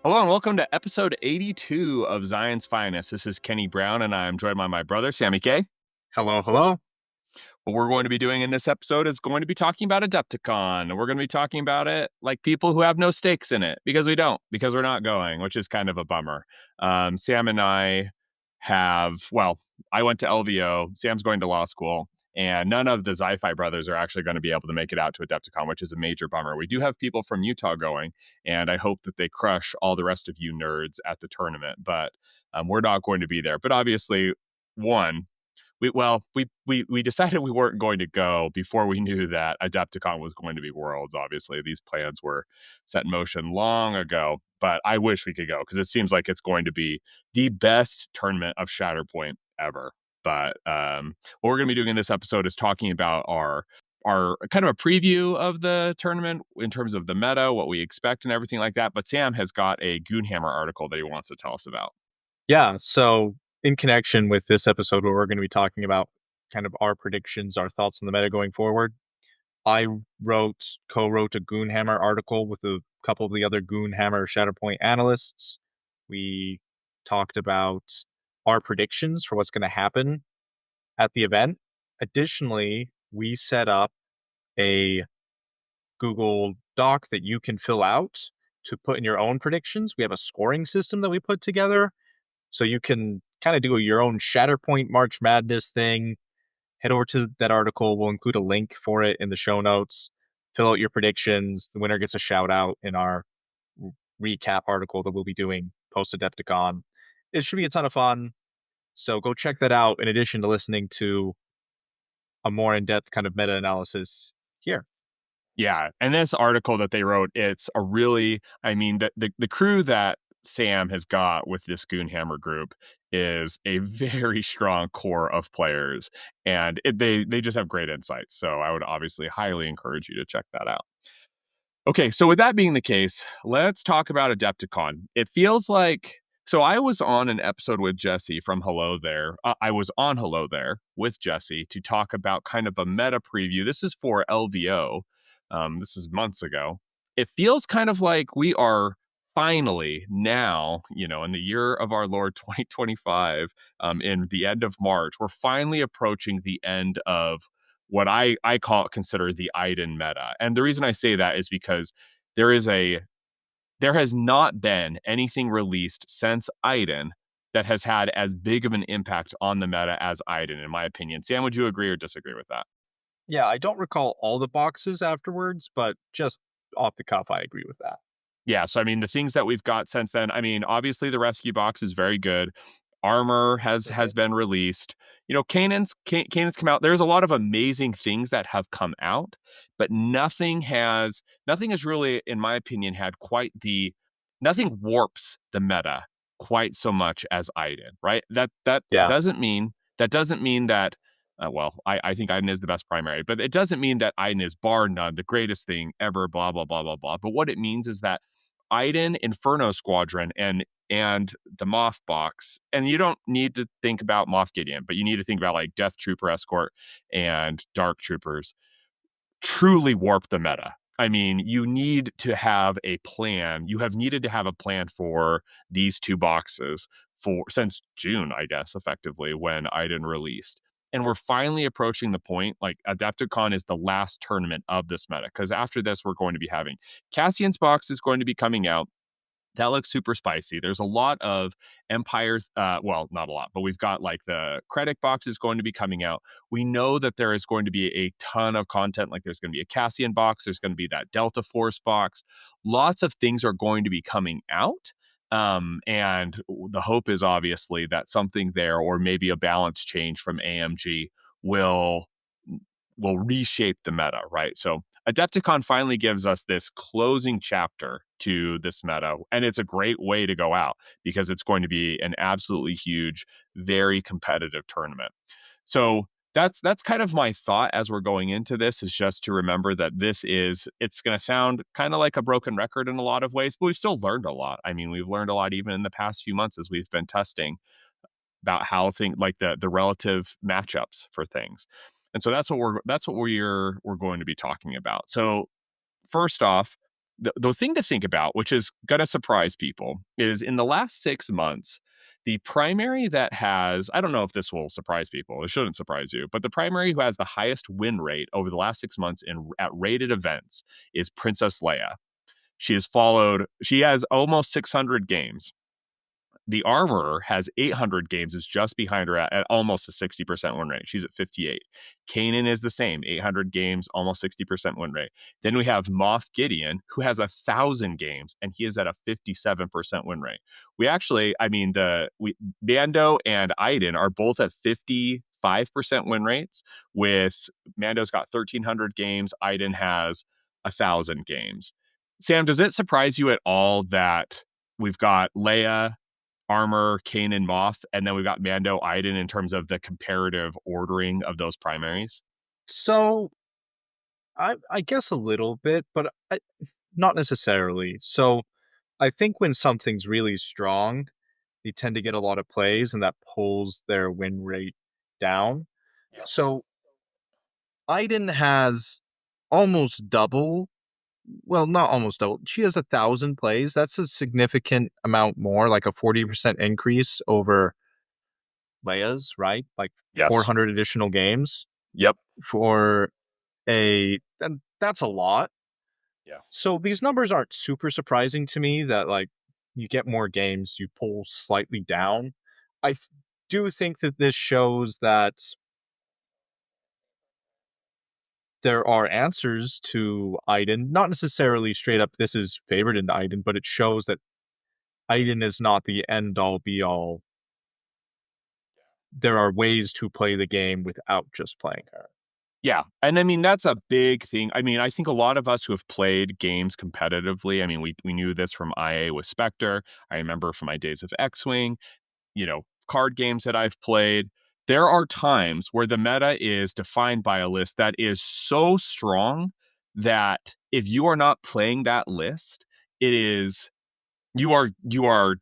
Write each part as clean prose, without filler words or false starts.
Hello and welcome to episode 82 of Zion's Finest. This is Kenny Brown and I'm joined by my brother, Sammy Kaye. Hello, hello. What we're going to be doing in this episode is going to be talking about Adepticon. We're going to be talking about it like people who have no stakes in it, because we're not going, which is kind of a bummer. Sam and I I went to LVO, Sam's going to law school, and none of the Zi-Fi brothers are actually going to be able to make it out to Adepticon, which is a major bummer. We do have people from Utah going, and I hope that they crush all the rest of you nerds at the tournament, but we're not going to be there. But obviously, we decided we weren't going to go before we knew that Adepticon was going to be Worlds. Obviously, these plans were set in motion long ago, but I wish we could go because it seems like it's going to be the best tournament of Shatterpoint ever. But what we're going to be doing in this episode is talking about our kind of a preview of the tournament in terms of the meta, what we expect and everything like that. But Sam has got a Goonhammer article that he wants to tell us about. Yeah, so in connection with this episode where we're going to be talking about kind of our predictions, our thoughts on the meta going forward, I co-wrote a Goonhammer article with a couple of the other Goonhammer Shatterpoint analysts. We talked about our predictions for what's going to happen at the event. Additionally, we set up a Google Doc that you can fill out to put in your own predictions. We have a scoring system that we put together, so you can kind of do your own Shatterpoint March Madness thing. Head over to that article. We'll include a link for it in the show notes. Fill out your predictions. The winner gets a shout out in our recap article that we'll be doing post Adepticon. It should be a ton of fun. So go check that out in addition to listening to a more in-depth kind of meta-analysis here. Yeah, and this article that they wrote, it's a really, the crew that Sam has got with this Goonhammer group is a very strong core of players, and they just have great insights. So I would obviously highly encourage you to check that out. Okay, so with that being the case, let's talk about Adepticon. It feels like, so I was on an episode with Jesse from Hello There. I was on Hello There with Jesse to talk about kind of a meta preview. This is for LVO. This is months ago. It feels kind of like we are finally now, in the year of our Lord 2025, in the end of March, we're finally approaching the end of what I consider the Iden meta. And the reason I say that is because there has not been anything released since Iden that has had as big of an impact on the meta as Iden, in my opinion. Sam, would you agree or disagree with that? Yeah, I don't recall all the boxes afterwards, but just off the cuff, I agree with that. Yeah, so the things that we've got since then, obviously the rescue box is very good. Armor has been released. Canaan's come out. There's a lot of amazing things that have come out, but nothing has really, in my opinion, nothing warps the meta quite so much as Iden, right? That doesn't mean that I think Iden is the best primary, but it doesn't mean that Iden is bar none the greatest thing ever, blah, blah, blah, blah, blah. But what it means is that Iden, Inferno Squadron, and the Moth Box, and you don't need to think about Moff Gideon, but you need to think about like Death Trooper Escort and Dark Troopers, truly warp the meta. You need to have a plan. You have needed to have a plan for these two boxes since June, I guess, effectively, when Iden released. And we're finally approaching the point, like Adepticon is the last tournament of this meta, because after this, we're going to be having Cassian's box is going to be coming out. That looks super spicy. There's a lot of Empire, not a lot, but we've got like the Krennic box is going to be coming out. We know that there is going to be a ton of content, like there's going to be a Cassian box, there's going to be that Delta Force box. Lots of things are going to be coming out. And the hope is obviously that something there, or maybe a balance change from AMG will reshape the meta, right? So Adepticon finally gives us this closing chapter to this meta, and it's a great way to go out because it's going to be an absolutely huge, very competitive tournament. So that's kind of my thought as we're going into this, is just to remember that it's going to sound kind of like a broken record in a lot of ways, but we've still learned a lot. We've learned a lot even in the past few months as we've been testing about how things like the relative matchups for things. And so that's what we're going to be talking about. So first off, the thing to think about, which is going to surprise people, is in the last 6 months, the primary that has, I don't know if this will surprise people, it shouldn't surprise you, but the primary who has the highest win rate over the last 6 months at rated events is Princess Leia. She has almost 600 games. The Armorer has 800 games, is just behind her at almost a 60% win rate. She's at 58. Kanan is the same, 800 games, almost 60% win rate. Then we have Moff Gideon, who has 1,000 games, and he is at a 57% win rate. We actually, I mean, Mando and Iden are both at 55% win rates, with Mando's got 1,300 games, Iden has 1,000 games. Sam, does it surprise you at all that we've got Leia, Armor, Kanan, Moff, and then we've got Mando, Iden in terms of the comparative ordering of those primaries? So I guess a little bit, but not necessarily. So I think when something's really strong, they tend to get a lot of plays, and that pulls their win rate down. Yeah. So Aiden has almost double. Well, not almost double. She has 1,000 plays. That's a significant amount more, like a 40% increase over Leia's, right? Like Yes. 400 additional games Yep. for and that's a lot. Yeah. So these numbers aren't super surprising to me that like you get more games, you pull slightly down. I do think that this shows that there are answers to Aiden, not necessarily straight up this is favored into Aiden, but it shows that Aiden is not the end all be all. There are ways to play the game without just playing her. Yeah. And I mean, that's a big thing. I mean, I think a lot of us who have played games competitively, I mean, we knew this from IA with Spectre. I remember from my days of X Wing, card games that I've played. There are times where the meta is defined by a list that is so strong that if you are not playing that list, it is you are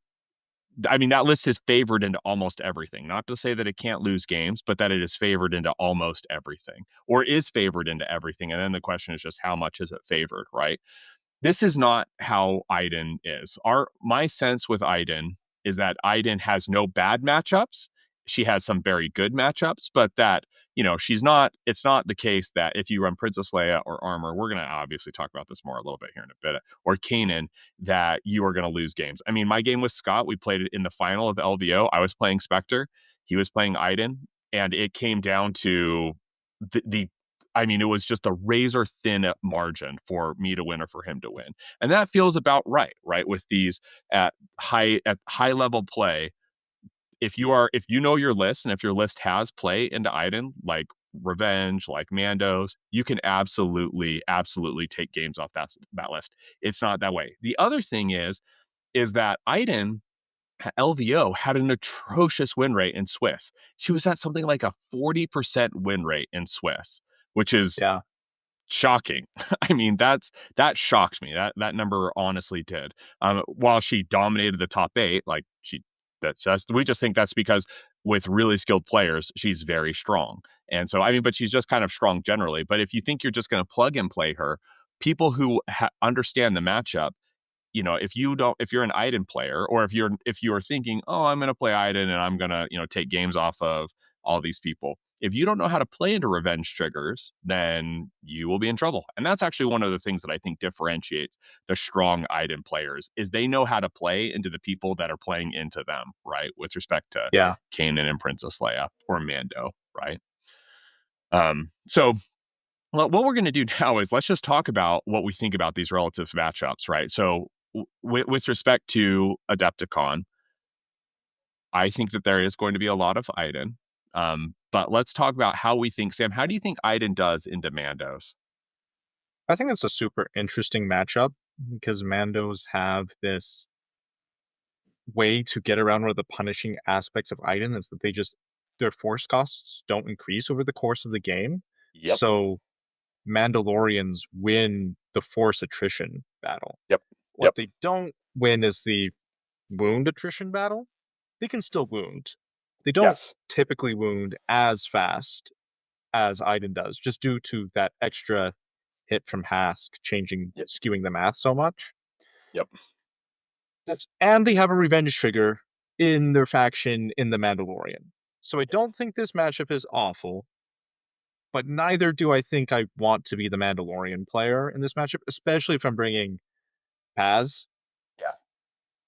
I mean, that list is favored into almost everything. Not to say that it can't lose games, but that it is favored into almost everything, or is favored into everything. And then the question is just how much is it favored, right? This is not how Iden is. My sense with Iden is that Iden has no bad matchups. She has some very good matchups, but that, it's not the case that if you run Princess Leia or Armor, we're going to obviously talk about this more a little bit here in a bit, or Kanan, that you are going to lose games. I mean, my game with Scott, we played it in the final of LVO. I was playing Spectre, he was playing Iden, and it came down to the I mean, it was just a razor thin margin for me to win or for him to win. And that feels about right? With these at high level play, if you know your list and if your list has play into Iden, like Revenge, like Mandos, you can absolutely take games off that list. It's not that way. The other thing is that Iden LVO had an atrocious win rate in Swiss. She was at something like a 40% win rate in Swiss, which is Yeah. shocking. I mean, that shocked me. That number honestly did. While she dominated the top eight, like we just think that's because with really skilled players, she's very strong. And so, I mean, but she's just kind of strong generally. But if you think you're just going to plug and play her, people who understand the matchup, if you're an Iden player, or if you're thinking, oh, I'm going to play Iden and I'm going to, take games off of all these people. If you don't know how to play into revenge triggers, then you will be in trouble. And that's actually one of the things that I think differentiates the strong Iden players is they know how to play into the people that are playing into them, right? With respect to Yeah. Kanan and Princess Leia or Mando, right? So well, what we're going to do now is let's just talk about what we think about these relative matchups, right? So, with respect to Adepticon, I think that there is going to be a lot of Iden. But let's talk about how we think, Sam, how do you think Iden does in Mandos? I think it's a super interesting matchup because Mandos have this way to get around one of the punishing aspects of Iden is that their force costs don't increase over the course of the game. Yep. So Mandalorians win the force attrition battle. Yep. What Yep. they don't win is the wound attrition battle. They can still wound. They don't Yes. typically wound as fast as Iden does, just due to that extra hit from Hask, changing, Yep. skewing the math so much. Yep. And they have a revenge trigger in their faction in the Mandalorian. So I don't think this matchup is awful, but neither do I think I want to be the Mandalorian player in this matchup, especially if I'm bringing Paz. Yeah.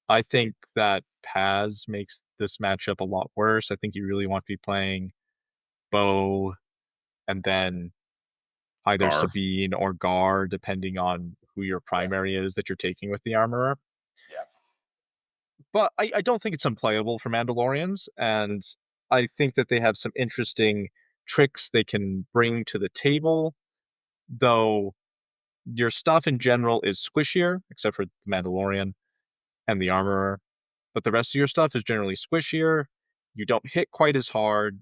I think that Paz makes this matchup a lot worse. I think you really want to be playing Bo and then either Gar. Sabine or Gar, depending on who your Yeah. primary is that you're taking with the armorer. Yeah. But I don't think it's unplayable for Mandalorians, and I think that they have some interesting tricks they can bring to the table, though your stuff in general is squishier, except for the Mandalorian and the armorer. But the rest of your stuff is generally squishier. You don't hit quite as hard,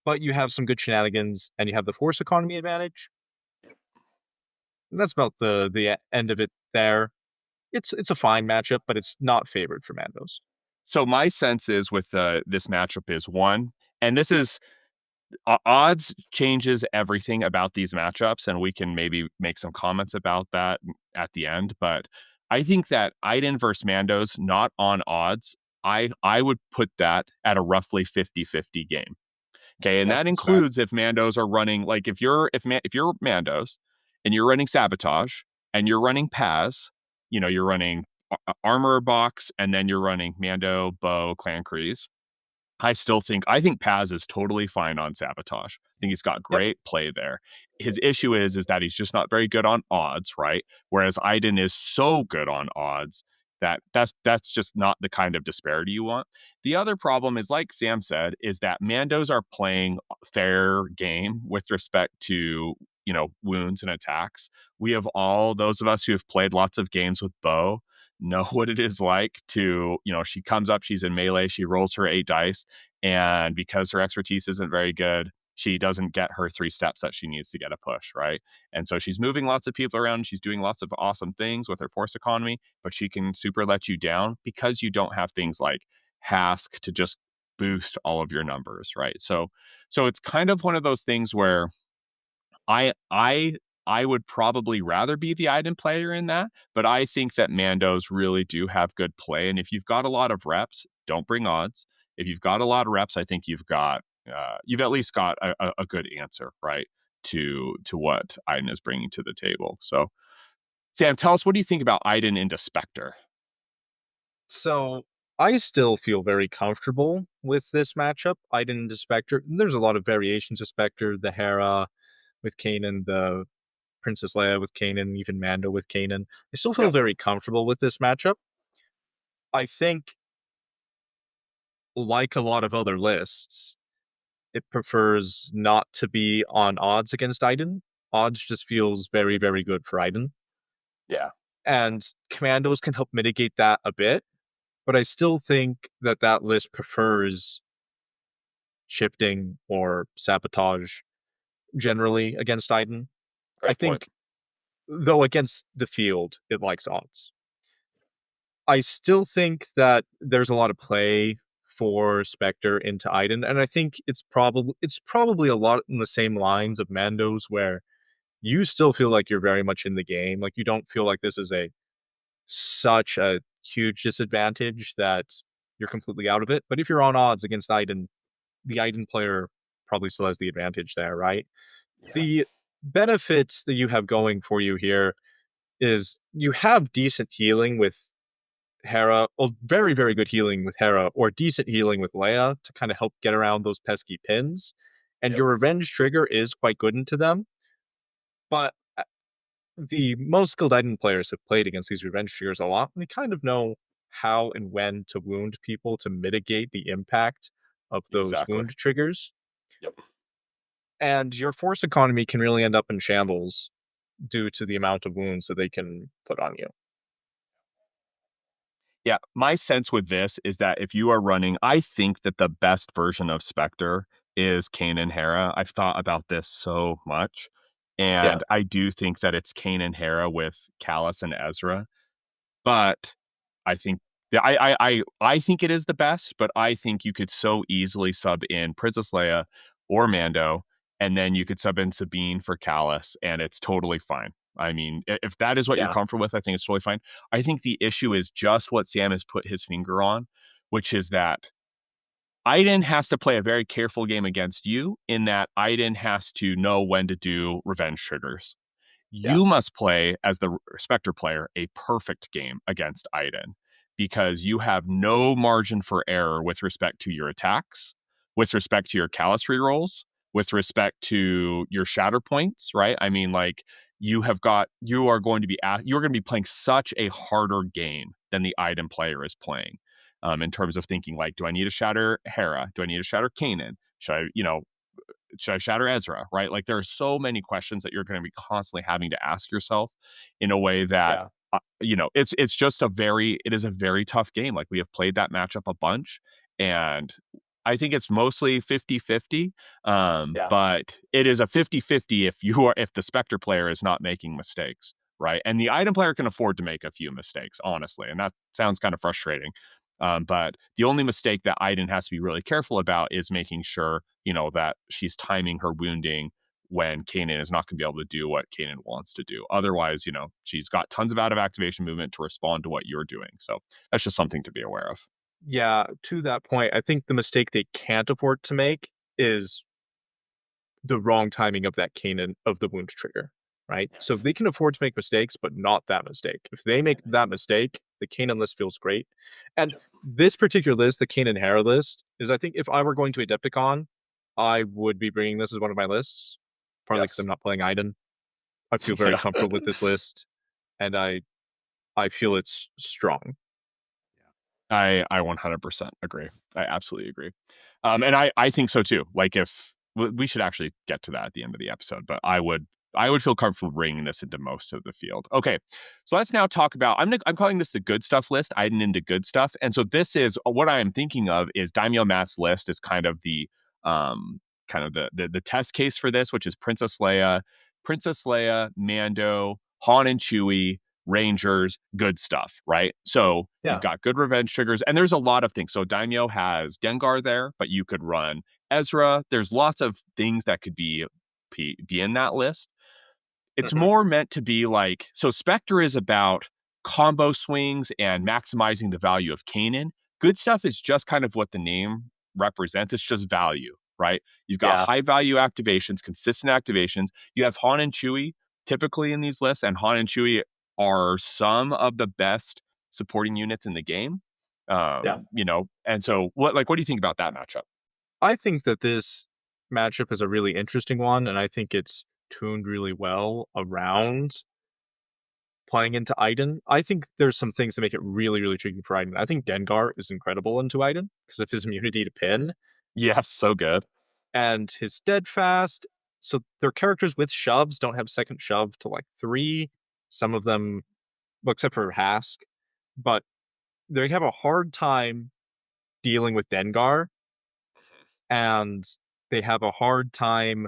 but you have some good shenanigans, and you have the force economy advantage. And that's about the end of it there. It's a fine matchup, but it's not favored for Mandos. So my sense is with this matchup is one, and this is odds changes everything about these matchups, and we can maybe make some comments about that at the end. But I think that Iden versus Mandos, not on odds, I would put that at a roughly 50-50 game. Okay, and Yeah, that that's fair. includes if Mandos are running like if you're Mandos and you're running Sabotage and you're running Paz, you're running Armor Box and then you're running Mando, Bo, Clan Kreese. I think Paz is totally fine on Sabotage. I think he's got Yep. great play there. His issue is that he's just not very good on odds, right? Whereas Iden is so good on odds that's just not the kind of disparity you want. The other problem is, like Sam said, is that Mandos are playing fair game with respect to wounds and attacks. We have all those of us who have played lots of games with Bo know what it is like to, she comes up, she's in melee, she rolls her 8 dice, and because her expertise isn't very good, she doesn't get her 3 steps that she needs to get a push, right? And so she's moving lots of people around, she's doing lots of awesome things with her force economy, but she can super let you down because you don't have things like Hask to just boost all of your numbers, right? So it's kind of one of those things where I I I would probably rather be the Iden player in that, but I think that Mandos really do have good play. And if you've got a lot of reps, don't bring odds. If you've got a lot of reps, I think you've at least got a good answer, right? To what Iden is bringing to the table. So, Sam, tell us, what do you think about Iden into Spectre? So I still feel very comfortable with this matchup. Iden into Spectre. There's a lot of variations of Spectre, the Hera with Kanan, the Princess Leia with Kanan, even Mando with Kanan. I still feel Yep. very comfortable with this matchup. I think, like a lot of other lists, it prefers not to be on odds against Iden. Odds just feels very, very good for Iden. Yeah. And Commandos can help mitigate that a bit, but I still think that that list prefers shifting or sabotage generally against Iden. I Great point. think, though, against the field, it likes odds. I still think that there's a lot of play for Spectre into Iden, and I think it's probably a lot in the same lines of Mandos, where you still feel like you're very much in the game. Like you don't feel like this is a such a huge disadvantage that you're completely out of it. But if you're on odds against Iden, the Iden player probably still has the advantage there, right? Yeah. The benefits that you have going for you here is you have decent healing with Hera, well, very, very good healing with Hera, or decent healing with Leia to kind of help get around those pesky pins. And Yep. your revenge trigger is quite good into them. But the most skilled Iden players have played against these revenge triggers a lot, and they kind of know how and when to wound people to mitigate the impact of those Exactly. wound triggers. Yep. And your force economy can really end up in shambles due to the amount of wounds that they can put on you. Yeah, my sense with this is that if you are running, I think that the best version of Spectre is Kanan Hera. I've thought about this so much, Yeah, and I do think that it's Kanan Hera with Callus and Ezra. But I think yeah, I think it is the best, but I think you could so easily sub in Princess Leia or Mando and then you could sub in Sabine for Callus, and it's totally fine. I mean, if that is what you're Yeah. comfortable with, I think it's totally fine. I think the issue is just what Sam has put his finger on, which is that Aiden has to play a very careful game against you in that Aiden has to know when to do revenge triggers. Yeah. You must play, as the Spectre player, a perfect game against Aiden because you have no margin for error with respect to your attacks, with respect to your callus rerolls, with respect to your shatter points, right? I mean, like, you are going to be playing such a harder game than the Aiden player is playing. In terms of thinking, like, do I need to shatter Hera? Do I need to shatter Kanan? Should I shatter Ezra? Right? Like, there are so many questions that you're going to be constantly having to ask yourself in a way that Yeah. it is a very tough game. Like, we have played that matchup a bunch, and I think it's mostly 50-50. Yeah. But it is a 50-50 if the Spectre player is not making mistakes, right? And the item player can afford to make a few mistakes, honestly, and that sounds kind of frustrating. But the only mistake that Aiden has to be really careful about is making sure, that she's timing her wounding when Kanan is not going to be able to do what Kanan wants to do. Otherwise, she's got tons of out of activation movement to respond to what you're doing. So that's just something to be aware of. Yeah, to that point, I think the mistake they can't afford to make is the wrong timing of that Kanan of the wound trigger, right? So they can afford to make mistakes, but not that mistake. If they make that mistake, the Kanan list feels great. And this particular list, the Kanan Hera list, is I think if I were going to Adepticon, I would be bringing this as one of my lists, partly because Yes. I'm not playing Aiden. I feel very Yeah. comfortable with this list, and I feel it's strong. I 100% agree. I absolutely agree. And I think so too. Like, if we should actually get to that at the end of the episode, but I would feel comfortable bringing this into most of the field. Okay, so let's now talk about. I'm calling this the good stuff list. I didn't into good stuff, and so this is what I am thinking of is Daimyo Matt's list is um kind of the test case for this, which is Princess Leia, Mando, Han and Chewie, Rangers, good stuff, right? So you've Yeah. got good revenge triggers, and there's a lot of things. So Daimyo has Dengar there, but you could run Ezra. There's lots of things that could be in that list. It's Hmm. more meant to be like, so Spectre is about combo swings and maximizing the value of Kanan. Good stuff is just kind of what the name represents. It's just value, right? You've got Yeah. high value activations, consistent activations. You have Han and Chewie typically in these lists, and Han and Chewie are some of the best supporting units in the game. Yeah. And so what do you think about that matchup? I think that this matchup is a really interesting one, and I think it's tuned really well around playing into Aiden. I think there's some things that make it really, really tricky for Aiden. I think Dengar is incredible into Aiden because of his immunity to pin Yes, so good. and his steadfast. So their characters with shoves don't have second shove to like 3. Some of them, well, except for Hask, but they have a hard time dealing with Dengar, and they have a hard time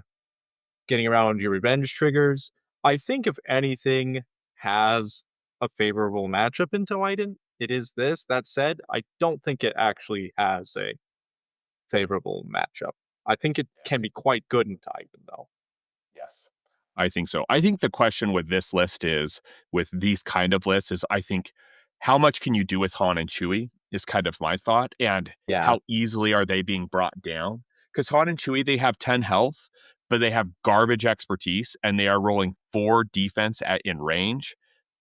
getting around your revenge triggers. I think if anything has a favorable matchup into Aiden, it is this. That said, I don't think it actually has a favorable matchup. I think it can be quite good into Aiden, though. Yes. I think so. I think the question with this list is, with these kind of lists, is I think how much can you do with Han and Chewie is kind of my thought, and Yeah. how easily are they being brought down? Because Han and Chewie, they have 10 health, but they have garbage expertise, and they are rolling 4 defense in range.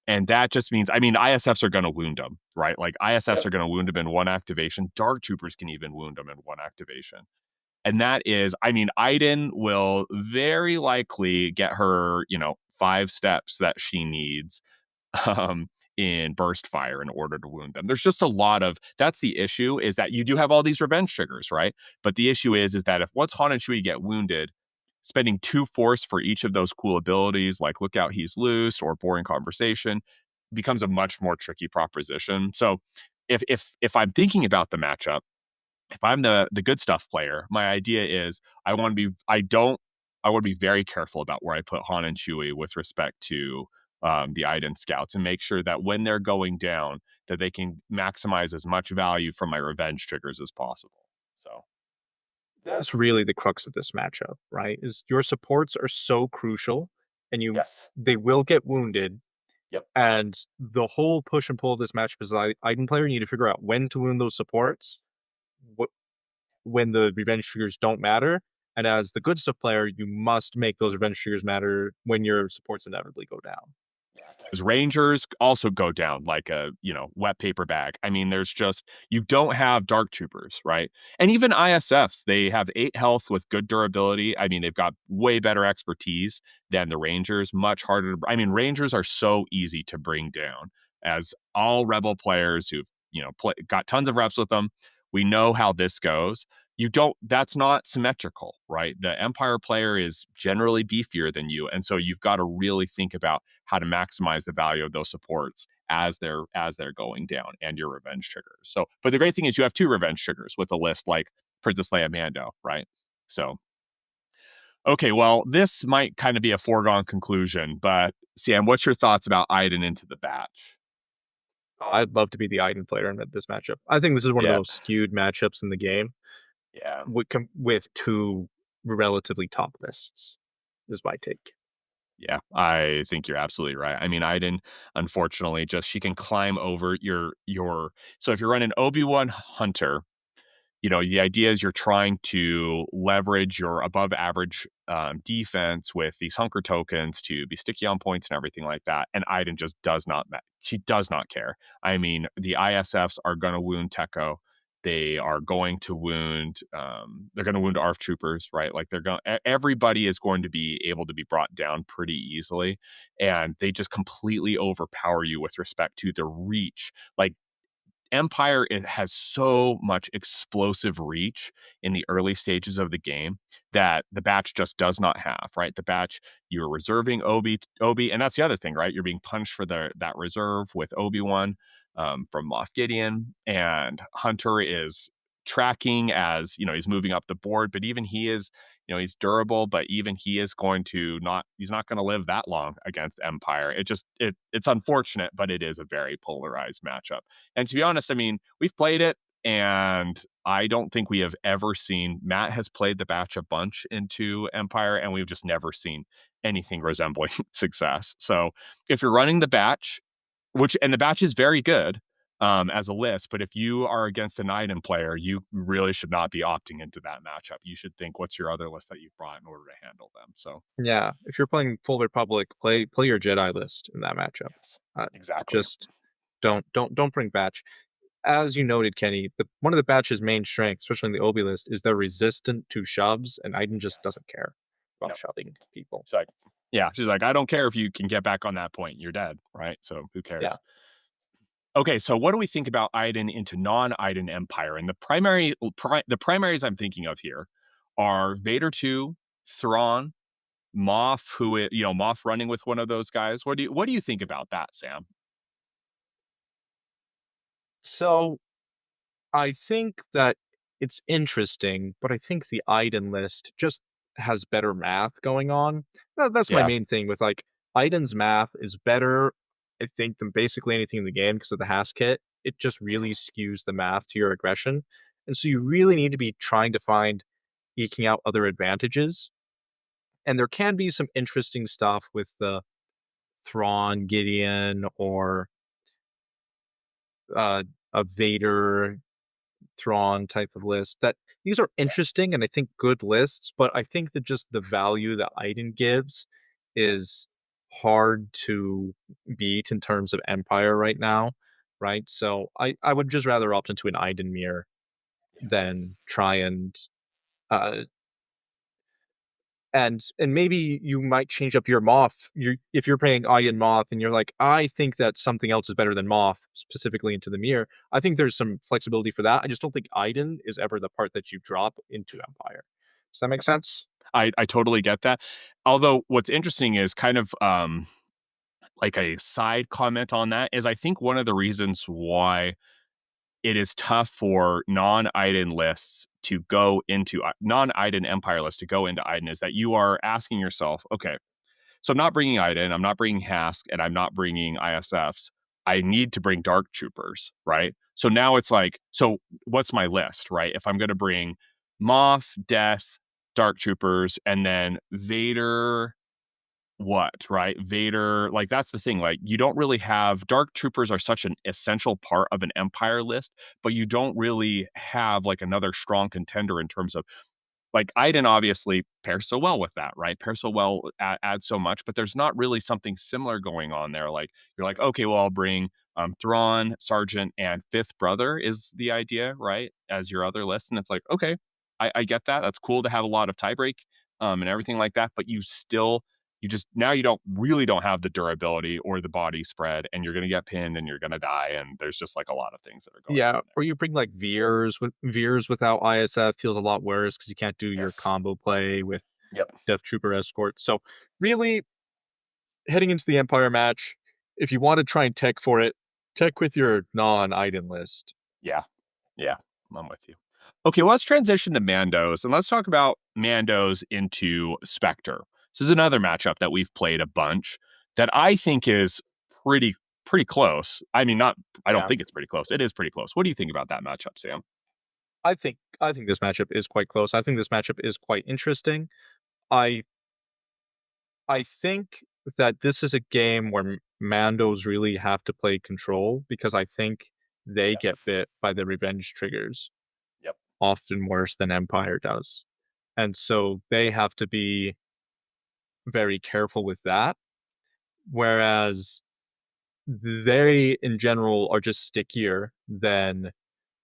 And that just means, I mean, ISFs are going to wound them, right? Like, ISFs Yep. are going to wound them in one activation. Dark Troopers can even wound them in one activation. And that is, I mean, Aiden will very likely get her, 5 steps that she needs um, in burst fire in order to wound them. There's just a lot of, that's the issue, is that you do have all these revenge triggers, right? But the issue is that if once Han and Chewie get wounded, spending 2 force for each of those cool abilities, like Look Out He's Loose or Boring Conversation, becomes a much more tricky proposition. So if I'm thinking about the matchup, if I'm the good stuff player, my idea is I want to be very careful about where I put Han and Chewie with respect to the Iden scouts, and make sure that when they're going down, that they can maximize as much value from my revenge triggers as possible. So That's really the crux of this matchup, right? Is your supports are so crucial, and Yes. they will get wounded. Yep. And the whole push and pull of this matchup is item player need to figure out when to wound those supports, what when the revenge triggers don't matter. And as the good stuff player, you must make those revenge triggers matter when your supports inevitably go down. Because Rangers also go down like a, wet paper bag. I mean, there's just, you don't have Dark Troopers, right? And even ISFs, they have 8 health with good durability. I mean, they've got way better expertise than the Rangers, much harder. I mean, Rangers are so easy to bring down, as all Rebel players who've, got tons of reps with them. We know how this goes. That's not symmetrical, right? The Empire player is generally beefier than you. And so you've got to really think about how to maximize the value of those supports as they're going down, and your revenge triggers. So, but the great thing is you have 2 revenge triggers with a list like Princess Leia Mando, right? So, okay, well, this might kind of be a foregone conclusion, but Sam, what's your thoughts about Iden into the batch? I'd love to be the Iden player in this matchup. I think this is one of the Yeah, most skewed matchups in the game yeah. with two relatively top lists, is my take. Yeah, I think you're absolutely right. I mean, Iden, unfortunately, just she can climb over your. So if you're running Obi-Wan Hunter, the idea is you're trying to leverage your above average defense with these hunker tokens to be sticky on points and everything like that. And Iden just does not, she does not care. I mean, the ISFs are going to wound Teko. They are going to wound, they're going to wound ARF troopers, right? Like everybody is going to be able to be brought down pretty easily. And they just completely overpower you with respect to the reach. Like, Empire, it has so much explosive reach in the early stages of the game that the batch just does not have, right? The batch, you're reserving Obi, and that's the other thing, right? You're being punished for that reserve with Obi-Wan from Moff Gideon, and Hunter is tracking as, he's moving up the board, but even he is, he's durable, but even he is he's not going to live that long against Empire. It's unfortunate, but it is a very polarized matchup. And to be honest, I mean, we've played it, and I don't think we have ever seen. Matt has played the batch a bunch into Empire, and we've just never seen anything resembling success. So if you're running the batch, and the batch is very good as a list, but if you are against an Iden player, you really should not be opting into that matchup. You should think, what's your other list that you've brought in order to handle them? So, Yeah, if you're playing Full Republic, play your Jedi list in that matchup. yes, Uh, exactly. just don't bring batch. As you noted, Kenny, one of the batch's main strengths, especially in the Obi list, is they're resistant to shoves, and Iden just Yes. doesn't care about Yep. shoving people. She's like, yeah, she's like, I don't care if you can get back on that point. You're dead, right? So who Yeah. cares? Okay, so what do we think about Iden into non-Iden Empire? And the primaries I'm thinking of here are Vader 2, Thrawn, Moff, Moff running with one of those guys. What do you think about that, Sam? So I think that it's interesting, but I think the Iden list just has better math going on. That's my Yeah. main thing with Iden's math is better, I think, than basically anything in the game because of the Hask kit. It just really skews the math to your aggression. And so you really need to be trying to find eking out other advantages. And there can be some interesting stuff with the Thrawn, Gideon, or uh, a Vader Thrawn type of list that these are interesting and I think good lists, but I think that just the value that Iden gives is hard to beat in terms of Empire right now, right? So I would just rather opt into an Iden mirror than try uh and maybe you might change up your Moth. If you're playing Iden Moth and you're like, I think that something else is better than Moth, specifically into the mirror. I think there's some flexibility for that. I just don't think Iden is ever the part that you drop into Empire. Does that make sense? I totally get that. Although what's interesting is kind of like a side comment on that is, I think one of the reasons why it is tough for non-Iden lists to go into non-Iden Empire lists to go into Iden is that you are asking yourself, okay, so I'm not bringing Iden, I'm not bringing Hask, and I'm not bringing ISFs. I need to bring Dark Troopers, right? So now it's like, so what's my list, right? If I'm going to bring Moff, Death, Dark Troopers, and then Vader. What, right? Vader, like that's the thing. Like, you don't really have Dark Troopers are such an essential part of an Empire list, but you don't really have like another strong contender in terms of like Iden obviously pairs so well with that, right? Pairs so well, adds so much, but there's not really something similar going on there. Like you're like, okay, well, I'll bring Thrawn, Sergeant, and Fifth Brother is the idea, right? As your other list, and it's like, okay, I get that. That's cool to have a lot of tiebreak and everything like that, but you just now you don't have the durability or the body spread, and you're gonna get pinned and you're gonna die, and there's just like a lot of things that are going Yeah, on there. or you bring like Veers without ISF feels a lot worse because you can't do your Yes. combo play with Yep. Death Trooper escort. So really, heading into the Empire match, if you want to try and tech for it, tech with your non-item list. Yeah. Yeah, I'm with you. Okay, well, let's transition to Mandos and let's talk about Mandos into Spectre. This is another matchup that we've played a bunch that I think is pretty pretty close. I mean, not I don't Yeah, think it's pretty close. It is pretty close. What do you think about that matchup, Sam? I think this matchup is quite close. I think this matchup is quite interesting. I I think that this is a game where Mandos really have to play control because I think they Yep. get bit by the revenge triggers Yep. often worse than Empire does. And so they have to be very careful with that. Whereas they, in general, are just stickier than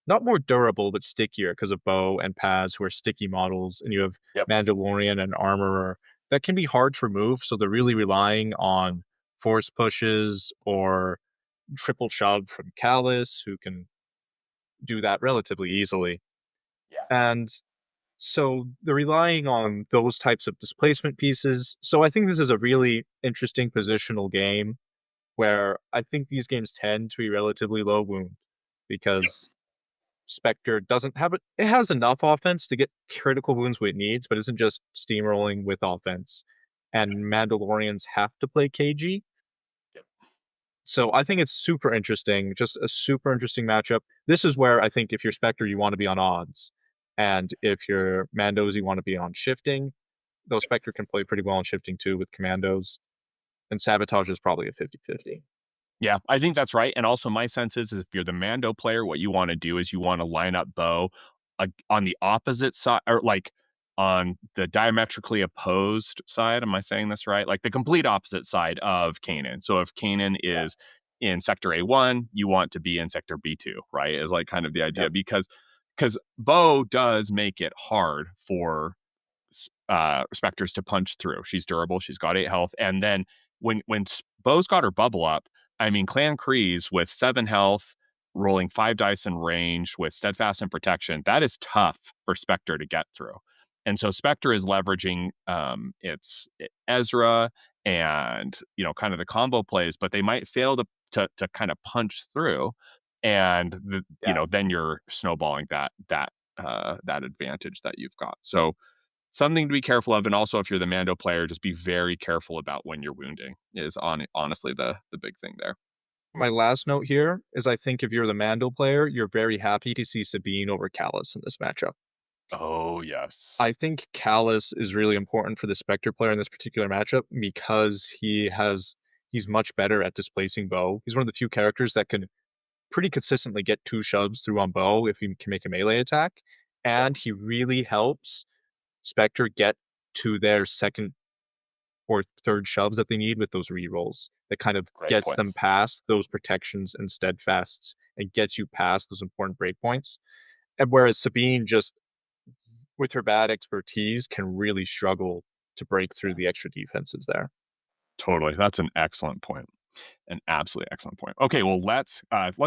not more durable, but stickier because of Bo and Paz, who are sticky models, and you have Yep. Mandalorian and Armorer that can be hard to remove. So they're really relying on force pushes or triple shove from Callus, who can do that relatively easily. Yeah. And so they're relying on those types of displacement pieces. So I think this is a really interesting positional game where I think these games tend to be relatively low wound Yep. because Spectre doesn't have it. It has enough offense to get critical wounds when it needs, but isn't just steamrolling with offense. And Mandalorians have to play KG. Yep. So I think it's super interesting, just a super interesting matchup. This is where I think if you're Spectre, you want to be on odds. And if you're Mandos, you want to be on shifting. Though Spectre can play pretty well on shifting too with commandos. And Sabotage is probably a 50-50. Yeah, I think that's right. And also, my sense is if you're the Mando player, what you want to do is you want to line up Bo on the opposite side, or like on the diametrically opposed side. Am I saying this right? Like the complete opposite side of Kanan. So if Kanan Yeah. is in Sector A1, you want to be in Sector B2, right? Is like kind of the idea Yep. because Bo does make it hard for Spectres to punch through. She's durable. She's got 8 health, and then when Bo's got her bubble up, I mean, Clan Kreese with 7 health, rolling 5 dice in range with steadfast and protection. That is tough for Spectre to get through. And so Spectre is leveraging its Ezra and kind of the combo plays, but they might fail to kind of punch through, and Yeah. then you're snowballing that advantage that you've got. So something to be careful of, and also if you're the Mando player, just be very careful about when you're wounding. Is honestly the big thing there. My last note here is I think if you're the Mando player, you're very happy to see Sabine over Callus in this matchup. Oh yes. I think Callus is really important for the Spectre player in this particular matchup because he's much better at displacing Bo. He's one of the few characters that can pretty consistently get 2 shoves through on Bo if he can make a melee attack. Yep. And he really helps Spectre get to their second or third shoves that they need with those rerolls. That kind of Great gets point. them past those protections and steadfasts and gets you past those important breakpoints. And whereas Sabine just with her bad expertise can really struggle to break through the extra defenses there. Totally. That's an excellent point. An absolutely excellent point. Okay, well let's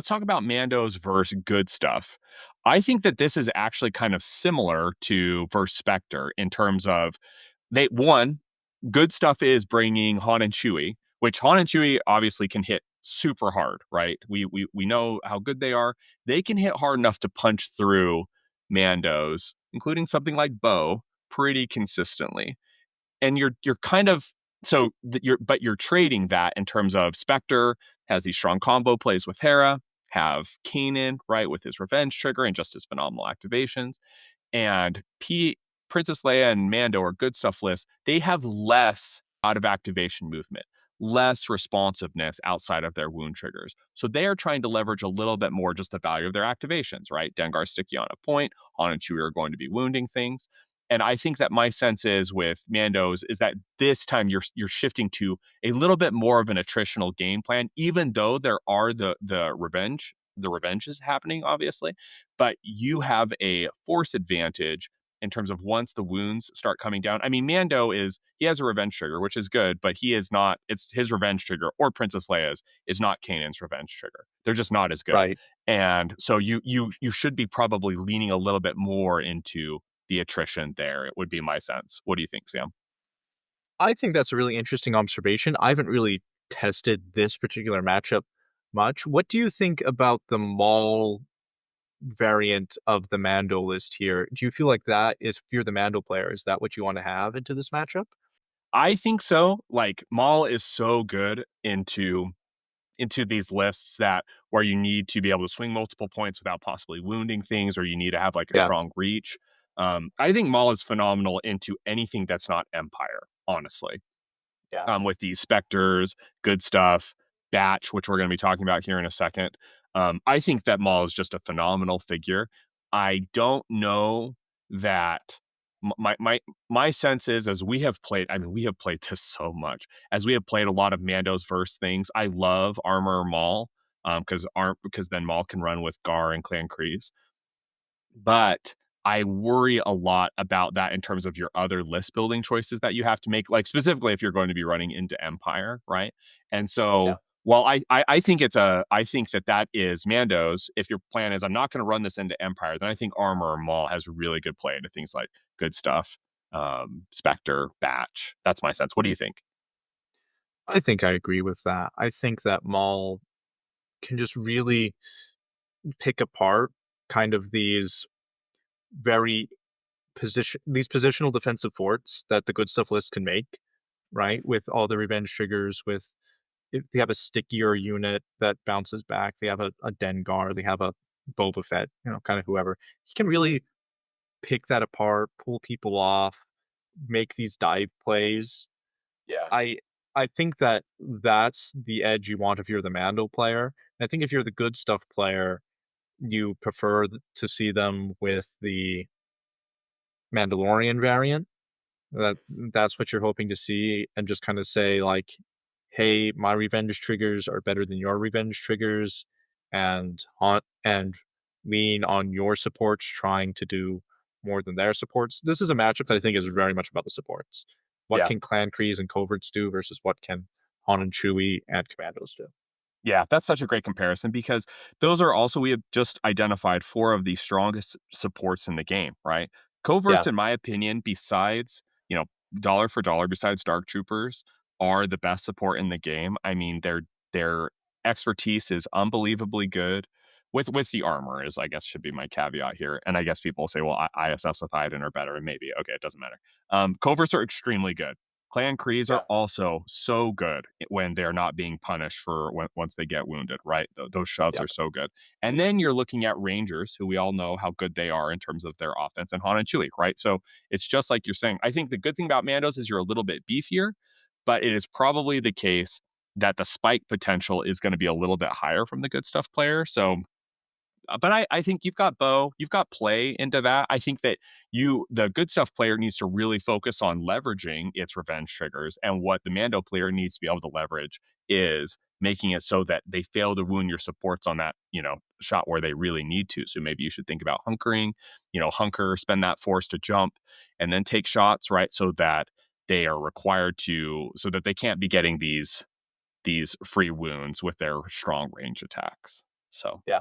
talk about Mando's versus good stuff. I think that this is actually kind of similar to versus Spectre in terms of good stuff is bringing Han and Chewie, which Han and Chewie obviously can hit super hard, right? We know how good they are. They can hit hard enough to punch through Mandos, including something like Bo, pretty consistently. And you're kind of you're trading that in terms of Spectre has these strong combo plays with Hera, have Kanan, right, with his revenge trigger and just his phenomenal activations. And Princess Leia and Mando are good stuff lists. They have less out of activation movement, less responsiveness outside of their wound triggers. So they are trying to leverage a little bit more just the value of their activations, right? Dengar sticky on a point, Han and Chewie are going to be wounding things. And I think that my sense is with Mandos is that this time you're shifting to a little bit more of an attritional game plan, even though there are the revenge is happening, obviously, but you have a force advantage in terms of once the wounds start coming down. I mean, Mando he has a revenge trigger, which is good, but he is not, it's his revenge trigger or Princess Leia's is not Kanan's revenge trigger. They're just not as good. Right. And so you should be probably leaning a little bit more into the attrition there. It would be my sense. What do you think, Sam? I think that's a really interesting observation. I haven't really tested this particular matchup much. What do you think about the Maul variant of the Mando list here? Do you feel like that is, if you're the Mando player, is that what you want to have into this matchup? I think so. Like Maul is so good into these lists that where you need to be able to swing multiple points without possibly wounding things, or you need to have like a Yeah. strong reach. I think Maul is phenomenal into anything that's not Empire, honestly. Yeah. With these specters, good stuff, Batch, which we're going to be talking about here in a second. I think that Maul is just a phenomenal figure. I don't know that my sense is as we have played. I mean, we have played this so much as we have played a lot of Mando's verse things. I love Armor Maul because then Maul can run with Gar and Clan Kreese, but I worry a lot about that in terms of your other list building choices that you have to make, like specifically if you're going to be running into Empire, right? And Yeah. so, while I think I think that is Mando's. If your plan is I'm not going to run this into Empire, then I think Armor or Maul has really good play into things like good stuff, Spectre, Batch. That's my sense. What do you think? I think I agree with that. I think that Maul can just really pick apart kind of very these positional defensive forts that the good stuff list can make, right? With all the revenge triggers, with if they have a stickier unit that bounces back, they have a Dengar, they have a Boba Fett, kind of whoever. He can really pick that apart, pull people off, make these dive plays. Yeah. I I think that that's the edge you want if you're the Mando player. And I think if you're the good stuff player, you prefer to see them with the Mandalorian variant. That's what you're hoping to see, and just kind of say like, "Hey, my revenge triggers are better than your revenge triggers," and lean on your supports trying to do more than their supports. This is a matchup that I think is very much about the supports. What Yeah. can Clan Kreese and Coverts do versus what can Han and Chewie and Commandos do? Yeah, that's such a great comparison because those are also, we have just identified four of the strongest supports in the game, right? Yeah, Coverts, in my opinion, besides, dollar for dollar, besides Dark Troopers, are the best support in the game. I mean, their expertise is unbelievably good. With the armor is, I guess, should be my caveat here. And I guess people say, well, ISS with Iden are better, and maybe okay, it doesn't matter. Coverts are extremely good. Clan Krees are yeah, also so good when they're not being punished for once they get wounded, right? Those shoves yeah, are so good. And then you're looking at Rangers, who we all know how good they are in terms of their offense, and Han and Chewie, right? So it's just like you're saying. I think the good thing about Mandos is you're a little bit beefier, but it is probably the case that the spike potential is going to be a little bit higher from the good stuff player. So but I think you've got you've got play into that. I think that the good stuff player needs to really focus on leveraging its revenge triggers. And what the Mando player needs to be able to leverage is making it so that they fail to wound your supports on that, shot where they really need to. So maybe you should think about hunkering, hunker, spend that force to jump and then take shots, right? So that they are required so that they can't be getting these free wounds with their strong range attacks. So yeah,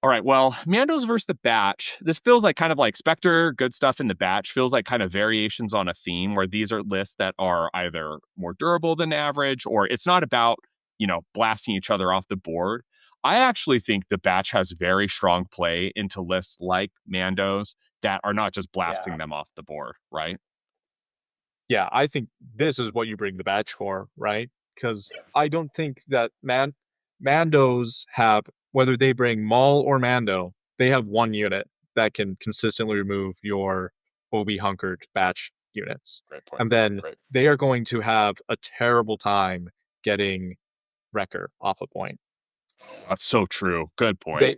all right. Well, Mandos versus the Batch. This feels like kind of like Spectre, good stuff in the Batch. Feels like kind of variations on a theme where these are lists that are either more durable than average, or it's not about, blasting each other off the board. I actually think the Batch has very strong play into lists like Mandos that are not just yeah. blasting them off the board, right? Yeah, I think this is what you bring the badge for, right? Because I don't think that Mandos have, whether they bring Maul or Mando, they have one unit. that can consistently remove your OB hunkered batch units. Great point. And then Great. they are going to have a terrible time getting Wrecker off a point. That's so true. Good point. They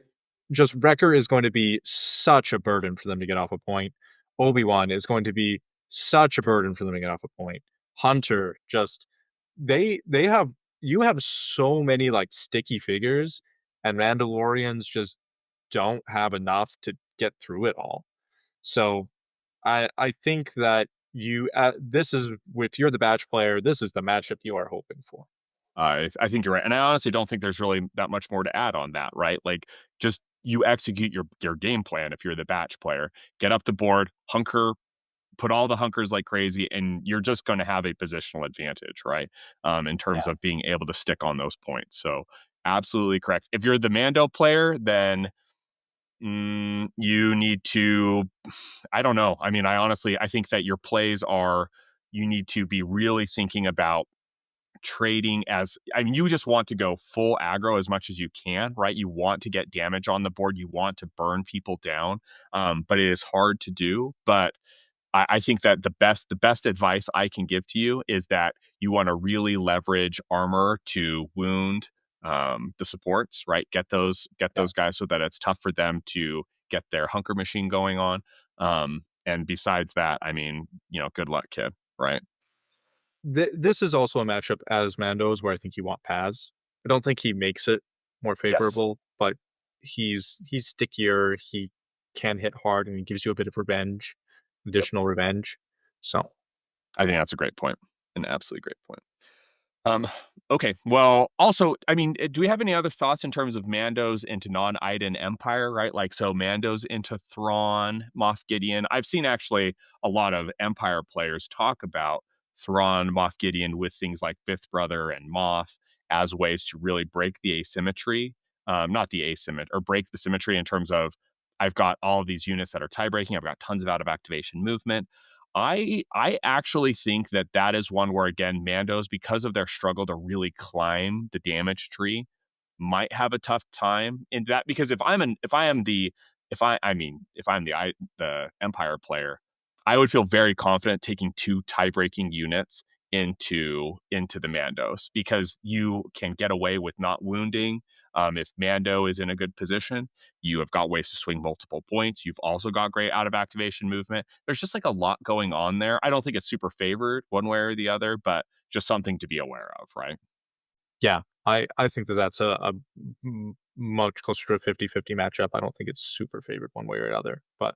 just Wrecker is going to be such a burden for them to get off a point. Obi-Wan is going to be such a burden for them to get off a point. Hunter just they have you have so many like sticky figures, and Mandalorians just don't have enough to get through it all. So I think that this is if you're the batch player, this is the matchup you are hoping for. I think you're right, and I honestly don't think there's really that much more to add on that, right? Like, just you execute your game plan if you're the batch player. Get up the board, hunker, put all the hunkers like crazy, and you're just going to have a positional advantage, right? In terms Yeah. of being able to stick on those points. So, absolutely correct. If you're the Mando player, then you need to. I don't know. I mean, I think that your plays are. You need to be really thinking about trading as I mean, you just want to go full aggro as much as you can, right? You want to get damage on the board, you want to burn people down, but it is hard to do. But I think that the best advice I can give to you is that you want to really leverage armor to wound the supports, right? Get Yeah. those guys so that it's tough for them to get their hunker machine going on. And besides that, I mean, good luck, kid, right? This is also a matchup as Mando's where I think you want Paz. I don't think he makes it more Yes. favorable, but he's stickier. He can hit hard, and he gives you a bit of revenge, Yep. additional revenge. So I think that's a great point. An absolutely great point. Um, okay. Well, also, I mean, do we have any other thoughts in terms of Mandos into non-Iden Empire, right? Like, so Mandos into Thrawn, Moff Gideon. I've seen actually a lot of Empire players talk about Thrawn, Moff Gideon with things like Fifth Brother and Moff as ways to really break the asymmetry. Not the asymmetry, or break the symmetry in terms of I've got all of these units that are tie breaking. I've got tons of out of activation movement. I actually think that that is one where again Mandos, because of their struggle to really climb the damage tree, might have a tough time in that, because if I'm the Empire player, I would feel very confident taking two tie breaking units into the Mandos, because you can get away with not wounding. If Mando is in a good position, you have got ways to swing multiple points. You've also got great out of activation movement. There's just like a lot going on there. I don't think it's super favored one way or the other, but just something to be aware of, right? yeah, I think that that's much closer to a 50-50 matchup. I don't think it's super favored one way or another. But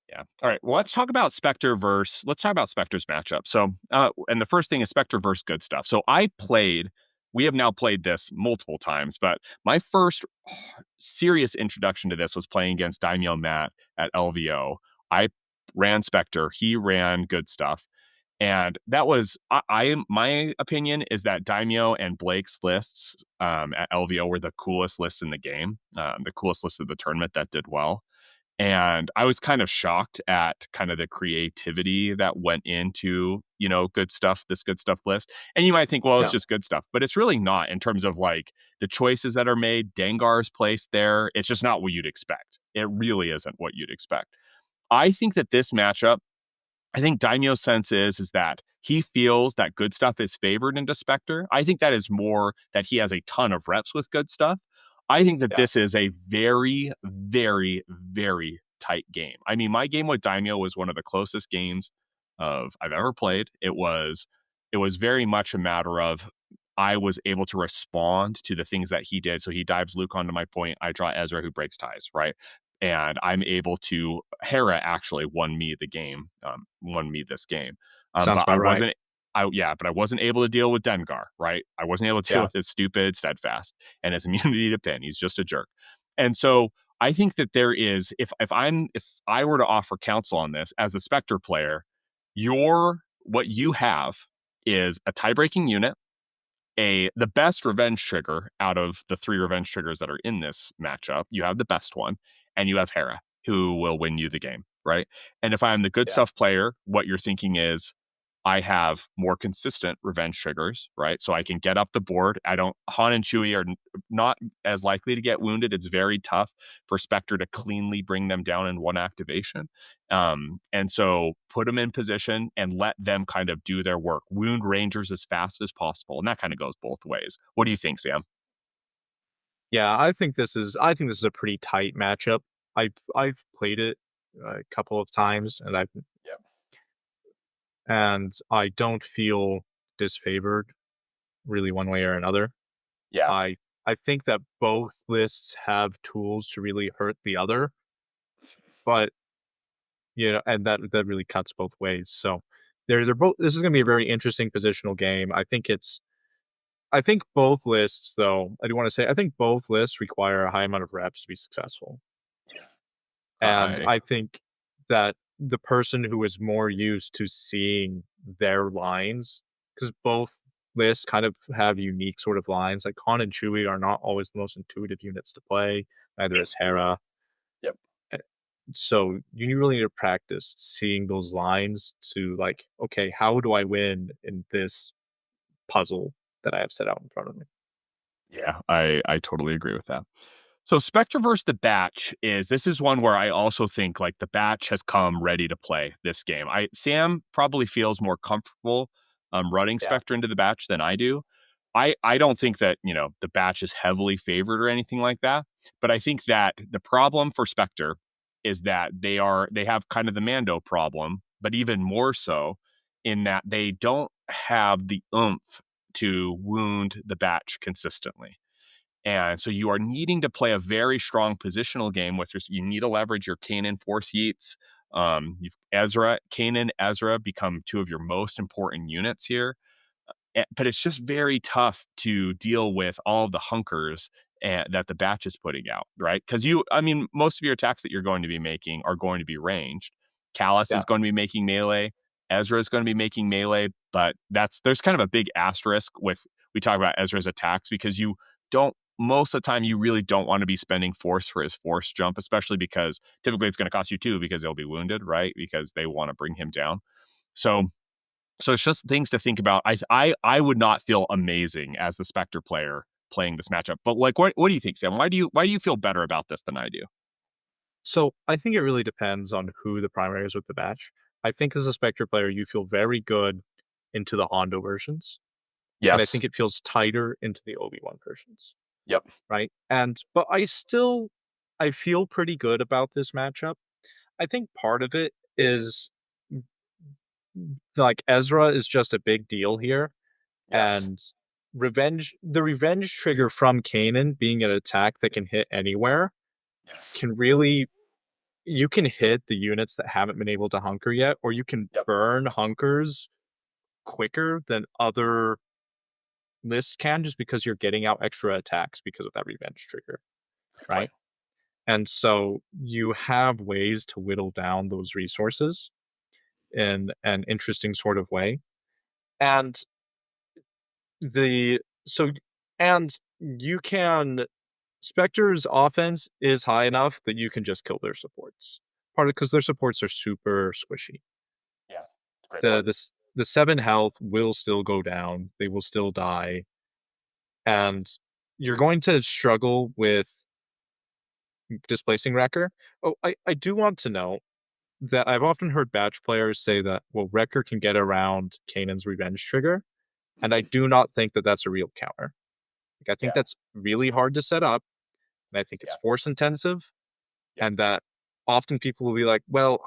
Yeah. All right. Well, let's talk about Spectre's matchup. So, and the first thing is Spectre versus good stuff. So we have now played this multiple times, but my first serious introduction to this was playing against Daimyo Matt at LVO. I ran Spectre, he ran good stuff. And that was, my opinion is that Daimyo and Blake's lists at LVO were the coolest lists in the game, the coolest list of the tournament that did well. And I was kind of shocked at kind of the creativity that went into, good stuff, this good stuff list. And you might think, well, it's yeah, just good stuff, but it's really not in terms of like the choices that are made. Dengar's placed there. It's just not what you'd expect. It really isn't what you'd expect. I think that this matchup, I think Daimyo's sense is that he feels that good stuff is favored into Spectre. I think that is more that he has a ton of reps with good stuff. I think that yeah, this is a very, very, very tight game. I mean, my game with Daimyo was one of the closest games I've ever played. It was very much a matter of I was able to respond to the things that he did. So he dives Luke onto my point. I draw Ezra who breaks ties, right? And I'm able to. Hera actually won me the game, won me this game. sounds But about right. but I wasn't able to deal with Dengar, right? I wasn't able to deal Yeah, with his stupid steadfast and his immunity to pin. He's just a jerk. And so I think that there is, if I were to offer counsel on this as a Spectre player, what you have is a tie-breaking unit, the best revenge trigger out of the three revenge triggers that are in this matchup. You have the best one, and you have Hera, who will win you the game, right? And if I'm the good yeah, stuff player, what you're thinking is I have more consistent revenge triggers, right? So I can get up the board. I don't, Han and Chewie are not as likely to get wounded. It's very tough for Spectre to cleanly bring them down in one activation. And so put them in position and let them kind of do their work. Wound Rangers as fast as possible. And that kind of goes both ways. What do you think, Sam? Yeah, I think this is a pretty tight matchup. I've played it a couple of times, Yep. and I don't feel disfavored really one way or another. Yeah. I I think that both lists have tools to really hurt the other, but and that really cuts both ways. So they're both. This is going to be a very interesting positional game. I think both lists, though. I do want to say I think both lists require a high amount of reps to be successful. And I I think that the person who is more used to seeing their lines, because both lists kind of have unique sort of lines. Like Han and Chewie are not always the most intuitive units to play. Neither is Hera. Yep. Eh, So you really need to practice seeing those lines to like, okay, how do I win in this puzzle that I have set out in front of me? Yeah, I totally agree with that. So Spectre versus the Batch this is one where I also think like the Batch has come ready to play this game. Sam probably feels more comfortable running Yeah, Spectre into the Batch than I do. I don't think that, the Batch is heavily favored or anything like that, but I think that the problem for Spectre is that they have kind of the Mando problem, but even more so in that they don't have the oomph to wound the Batch consistently. And so you are needing to play a very strong positional game you need to leverage your Kanan force yeets. Kanan, Ezra become two of your most important units here. But it's just very tough to deal with all of the hunkers that the batch is putting out, right? Because most of your attacks that you're going to be making are going to be ranged. Callus yeah, is going to be making melee. Ezra is going to be making melee, but there's kind of a big asterisk with we talk about Ezra's attacks because you don't most of the time you really don't want to be spending force for his force jump, especially because typically it's going to cost you two because he'll be wounded, right? Because they want to bring him down. So it's just things to think about. I would not feel amazing as the Spectre player playing this matchup. But like what do you think, Sam? Why do you feel better about this than I do? So I think it really depends on who the primary is with the batch. I think as a Spectre player, you feel very good into the Hondo versions, and I Yes. think it feels tighter into the Obi-Wan versions, Yep. right? But I feel pretty good about this matchup. I think part of it is like Ezra is just a big deal here, Yes. and the revenge trigger from Kanan being an attack that can hit anywhere Yes. can really you can hit the units that haven't been able to hunker yet, or you can Yep. burn hunkers quicker than other lists can just because you're getting out extra attacks because of that revenge trigger, Great point. right? And so you have ways to whittle down those resources in an interesting sort of way. And the so and you can Spectre's offense is high enough that you can just kill their supports. Part of because their supports are super squishy. Yeah. Great point. The 7 health will still go down. They will still die. And you're going to struggle with displacing Wrecker. Oh, I do want to know that I've often heard batch players say that, well, Wrecker can get around Kanan's revenge trigger. And I do not think that that's a real counter. Like, I think Yeah. that's really hard to set up. And I think it's Yeah. force intensive. Yep. And that often people will be like, well,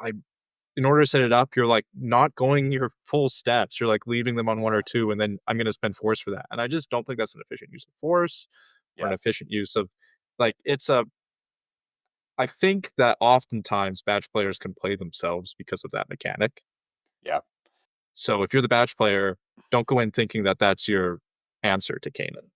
in order to set it up, you're like not going your full steps. You're like leaving them on one or two, and then I'm going to spend force for that. And I just don't think that's an efficient use of force or an Yeah. efficient use of like it's a. I think that oftentimes batch players can play themselves because of that mechanic. Yeah. So if you're the batch player, don't go in thinking that that's your answer to Kanan.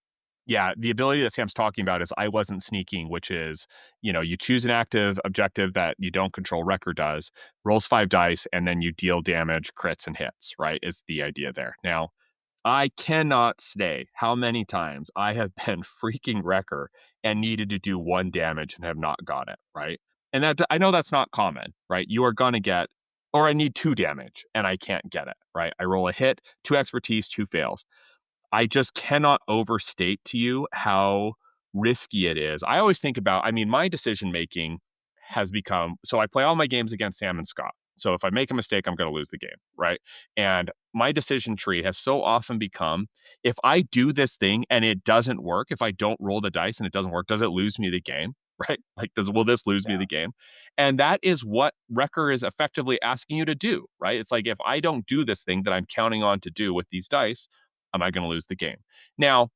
Yeah, the ability that Sam's talking about is I wasn't sneaking, which is, you choose an active objective that you don't control, Wrecker does, rolls 5 dice, and then you deal damage, crits, and hits, right? Is the idea there. Now, I cannot say how many times I have been freaking Wrecker and needed to do 1 damage and have not got it, right? And that I know that's not common, right? You are going to get or I need 2 damage and I can't get it, right? I roll a hit, 2 expertise, 2 fails. I just cannot overstate to you how risky it is. I always think about, I mean, my decision making has become, so I play all my games against Sam and Scott. So if I make a mistake, I'm going to lose the game, right? And my decision tree has so often become, if I do this thing and it doesn't work, if I don't roll the dice and it doesn't work, does it lose me the game? Right? Like, will this lose me Yeah. the game? And that is what Wrecker is effectively asking you to do, right? It's like, if I don't do this thing that I'm counting on to do with these dice, am I going to lose the game? Now,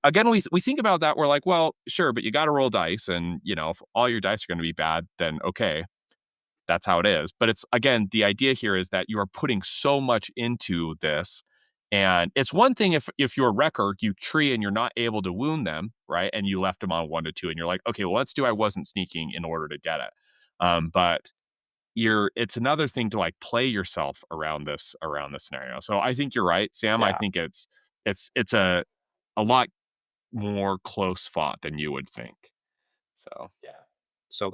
again, we think about that. We're like, well, sure, but you got to roll dice, and if all your dice are going to be bad, then okay, that's how it is. But it's, again, the idea here is that you are putting so much into this, and it's one thing if you're Wrecker, you tree and you're not able to wound them, right? And you left them on 1 to 2, and you're like, okay, well, let's do I wasn't sneaking in order to get it. But it's another thing to like play yourself around this scenario. So I think you're right, Sam. I Yeah. think it's a lot more close fought than you would think. So Yeah. So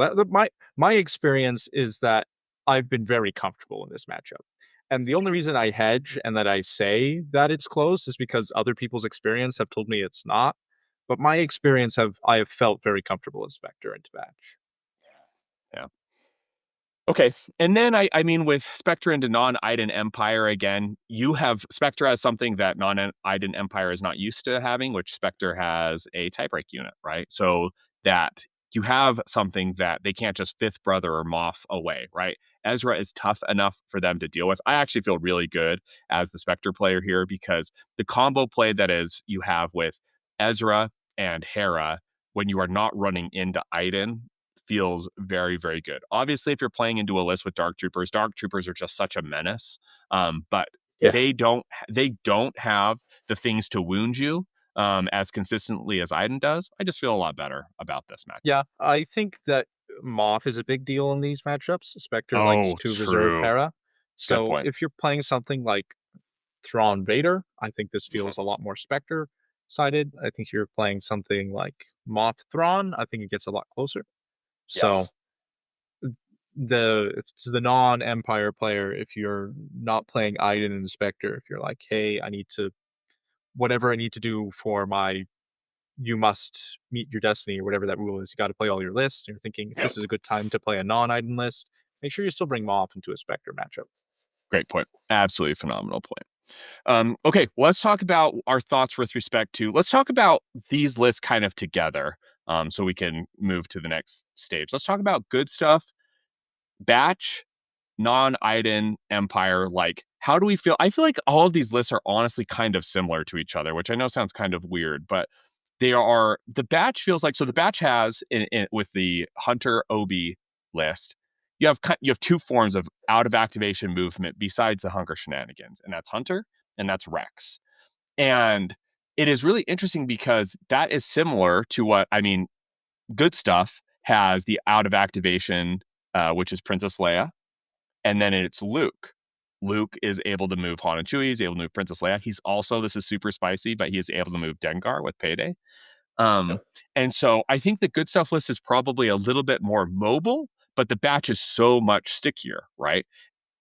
my experience is that I've been very comfortable in this matchup. And the only reason I hedge and that I say that it's close is because other people's experience have told me it's not. But my experience I have felt very comfortable in Spectre and Batch. yeah. Okay. And then I mean, with Spectre into non-Iden Empire, again, you have Spectre as something that non-Iden Empire is not used to having, which Spectre has a typebreak unit, right? So that you have something that they can't just fifth brother or Moth away, right? Ezra is tough enough for them to deal with. I actually feel really good as the Spectre player here, because the combo play that is you have with Ezra and Hera when you are not running into Iden feels very, very good. Obviously, if you're playing into a list with Dark Troopers are just such a menace. But Yeah. they don't have the things to wound you as consistently as Iden does. I just feel a lot better about this match. Yeah, I think that Moth is a big deal in these matchups. Spectre likes Oh, to reserve true. Hera. Good So point. if you're playing something like Thrawn Vader, I think this Mhm. feels a lot more Spectre sided. I think you're playing something like Moth Thrawn, I think it gets a lot closer. So Yes. if it's the non-Empire player, if you're not playing Iden and Spectre, if you're like, hey, I need to whatever I need to do for my you must meet your destiny or whatever that rule is. You got to play all your lists. And you're thinking if Yep. this is a good time to play a non-Iden list, make sure you still bring Moth into a Spectre matchup. Great point. Absolutely phenomenal point. Okay, let's talk about our thoughts with respect to. Let's talk about these lists kind of together, so we can move to the next stage. Let's talk about good stuff, batch, non-Iden Empire. Like, how do we feel? I feel like all of these lists are honestly kind of similar to each other, which I know sounds kind of weird, but they are. The batch feels like, so the batch has with the Hunter Obi list. You have two forms of out of activation movement besides the Hunger shenanigans, and that's Hunter and that's Rex. And it is really interesting because that is similar to what, I mean, good stuff has the out of activation, which is Princess Leia, and then it's Luke. Luke is able to move Han and Chewie. He's able to move Princess Leia. He's also, this is super spicy, but he is able to move Dengar with Payday. Um, Yep. and so I think the good stuff list is probably a little bit more mobile, but the batch is so much stickier, right?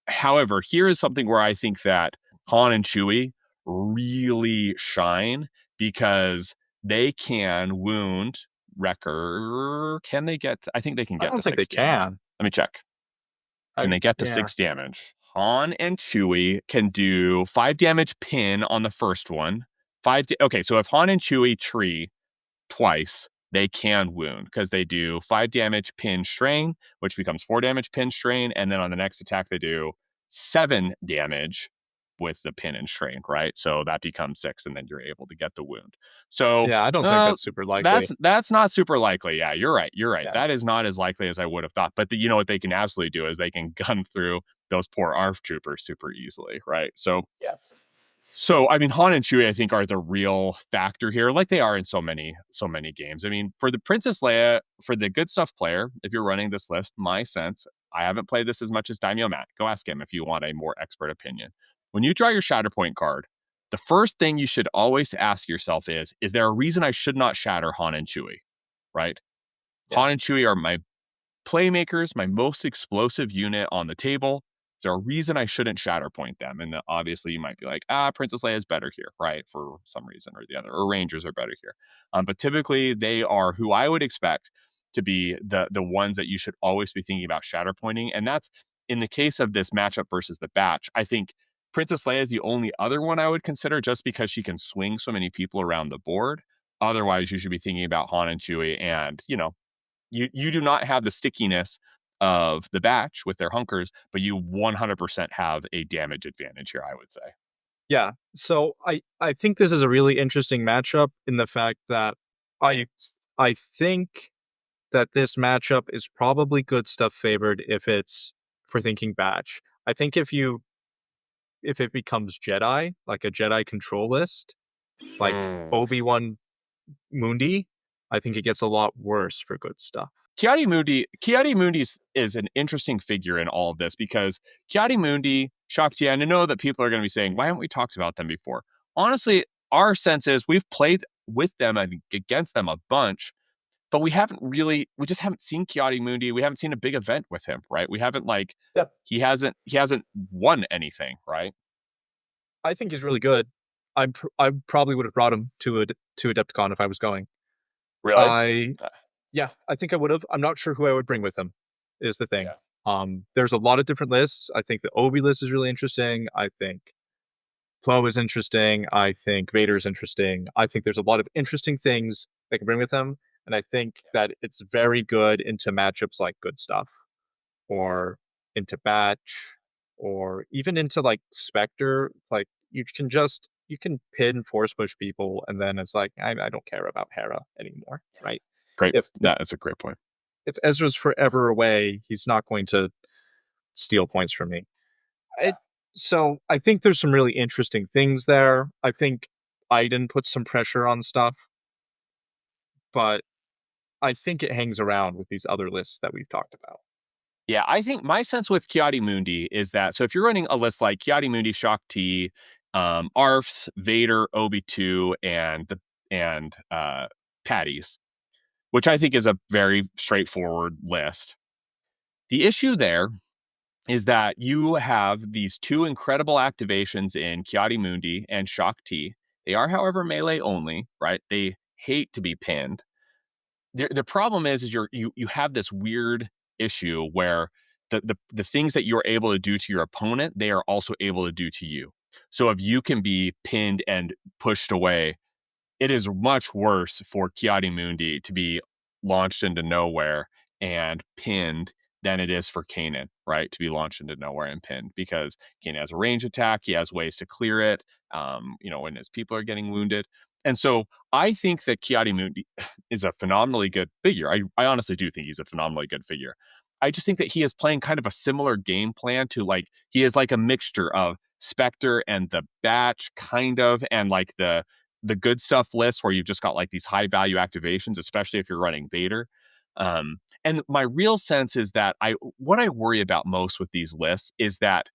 However, here is something where I think that Han and Chewie really shine because they can wound Wrecker. Can they get? I think they can I get don't to think they 6 damage. can. Let me check. Can they get to Yeah. 6 damage? Han and Chewie can do 5 damage pin on the first one. Okay, so if Han and Chewie tree twice, they can wound because they do 5 damage pin strain, which becomes 4 damage pin strain. And then on the next attack, they do 7 damage with the pin and strain, right? So that becomes 6, and then you're able to get the wound. So Yeah, I don't think that's super that's likely. that's not super likely. Yeah, you're right. You're right. Yeah. That is not as likely as I would have thought. But you know what they can absolutely do is they can gun through those poor ARF troopers super easily, right? So, I mean, Han and Chewie, I think, are the real factor here, like they are in so many games. I mean, for the Princess Leia, for the good stuff player, if you're running this list, my sense, I haven't played this as much as Daimyo Matt. Go ask him if you want a more expert opinion. When you draw your Shatterpoint card, the first thing you should always ask yourself is there a reason I should not shatter Han and Chewie, right? Yeah. Han and Chewie are my playmakers, my most explosive unit on the table. Is there a reason I shouldn't Shatterpoint them? And obviously, you might be like, Princess Leia is better here, right? For some reason or the other, or Rangers are better here. But typically, they are who I would expect to be the ones that you should always be thinking about Shatterpointing. And that's in the case of this matchup versus the Batch. I think Princess Leia is the only other one I would consider just because she can swing so many people around the board. Otherwise, you should be thinking about Han and Chewie. And, you do not have the stickiness of the Batch with their hunkers, but you 100% have a damage advantage here, I would say. Yeah. So I think this is a really interesting matchup in the fact that I I think that this matchup is probably good stuff favored if it's for thinking batch. I think if it becomes Jedi, like a Jedi control list, like Mm. Obi-Wan Mundi, I think it gets a lot worse for good stuff. Kiadi Mundi is an interesting figure in all of this because Kiadi Mundi, Shakti, and I know that people are going to be saying, why haven't we talked about them before? Honestly, our sense is we've played with them and against them a bunch, but we just haven't seen Kiadi Mundi. We haven't seen a big event with him, right? We haven't Yep. he hasn't won anything, right? I think he's really good. I probably would have brought him to Adepticon if I was going. Really? I Uh, Yeah, I think I would have. I'm not sure who I would bring with him. Is the thing. yeah. There's a lot of different lists. I think the Obi list is really interesting. I think Plo is interesting. I think Vader is interesting. I think there's a lot of interesting things they can bring with him, and I think that it's very good into matchups like good stuff, or into batch, or even into like Spectre. Like you can pin force push people, and then it's like I don't care about Hera anymore, right? Great. If if That is a great point. if Ezra's forever away, he's not going to steal points from me. It, so I think there's some really interesting things there. I think Iden puts some pressure on stuff, but I think it hangs around with these other lists that we've talked about. Yeah, I think my sense with Kiadi Mundi is that so if you're running a list like Kiadi Mundi, Shock T, Arfs, Vader, Obi-2, and Patties, which I think is a very straightforward list. The issue there is that you have these two incredible activations in Kiadi Mundi and Shock T. They are, however, melee only, right? They hate to be pinned. The problem is you have this weird issue where the things that you're able to do to your opponent, they are also able to do to you. So if you can be pinned and pushed away, it is much worse for Kiadi Mundi to be launched into nowhere and pinned than it is for Kanan, right? To be launched into nowhere and pinned because Kanan has a range attack. He has ways to clear it, when his people are getting wounded. And so I think that Kiadi Mundi is a phenomenally good figure. I honestly do think he's a phenomenally good figure. I just think that he is playing kind of a similar game plan to he is like a mixture of Spectre and the Batch, kind of, and like the good stuff list where you've just got like these high value activations, especially if you're running Vader. And my real sense is that what I worry about most with these lists is that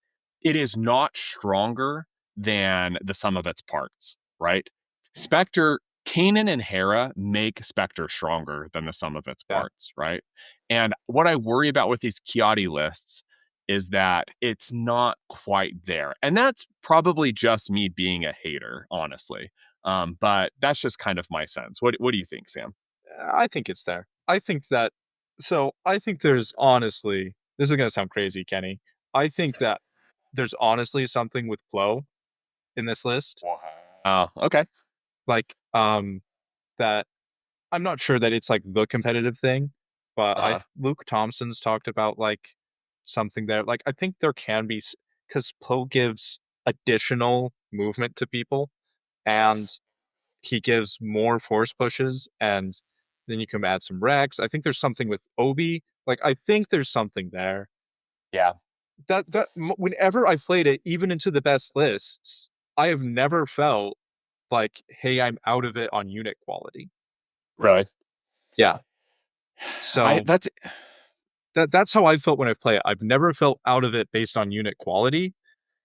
it is not stronger than the sum of its parts, right? Spectre, Kanan and Hera make Spectre stronger than the sum of its Yeah. parts, right? And what I worry about with these Kiadi lists is that it's not quite there. And that's probably just me being a hater, honestly. But that's just kind of my sense. What do you think, Sam? I think it's there. I think that. So I think there's honestly. This is going to sound crazy, Kenny. I think that there's honestly something with Plo in this list. Oh, okay. Like, that I'm not sure that it's like the competitive thing, but I Uh-huh. Luke Thompson's talked about like something there. Like I think there can be because Poe gives additional movement to people, and he gives more force pushes, and then you can add some Rex. I think there's something with Obi. Like I think there's something there. Yeah. Whenever I played it, even into the best lists, I have never felt like, hey, I'm out of it on unit quality. Really? Yeah. I So that's that's how I felt when I play it. I've never felt out of it based on unit quality.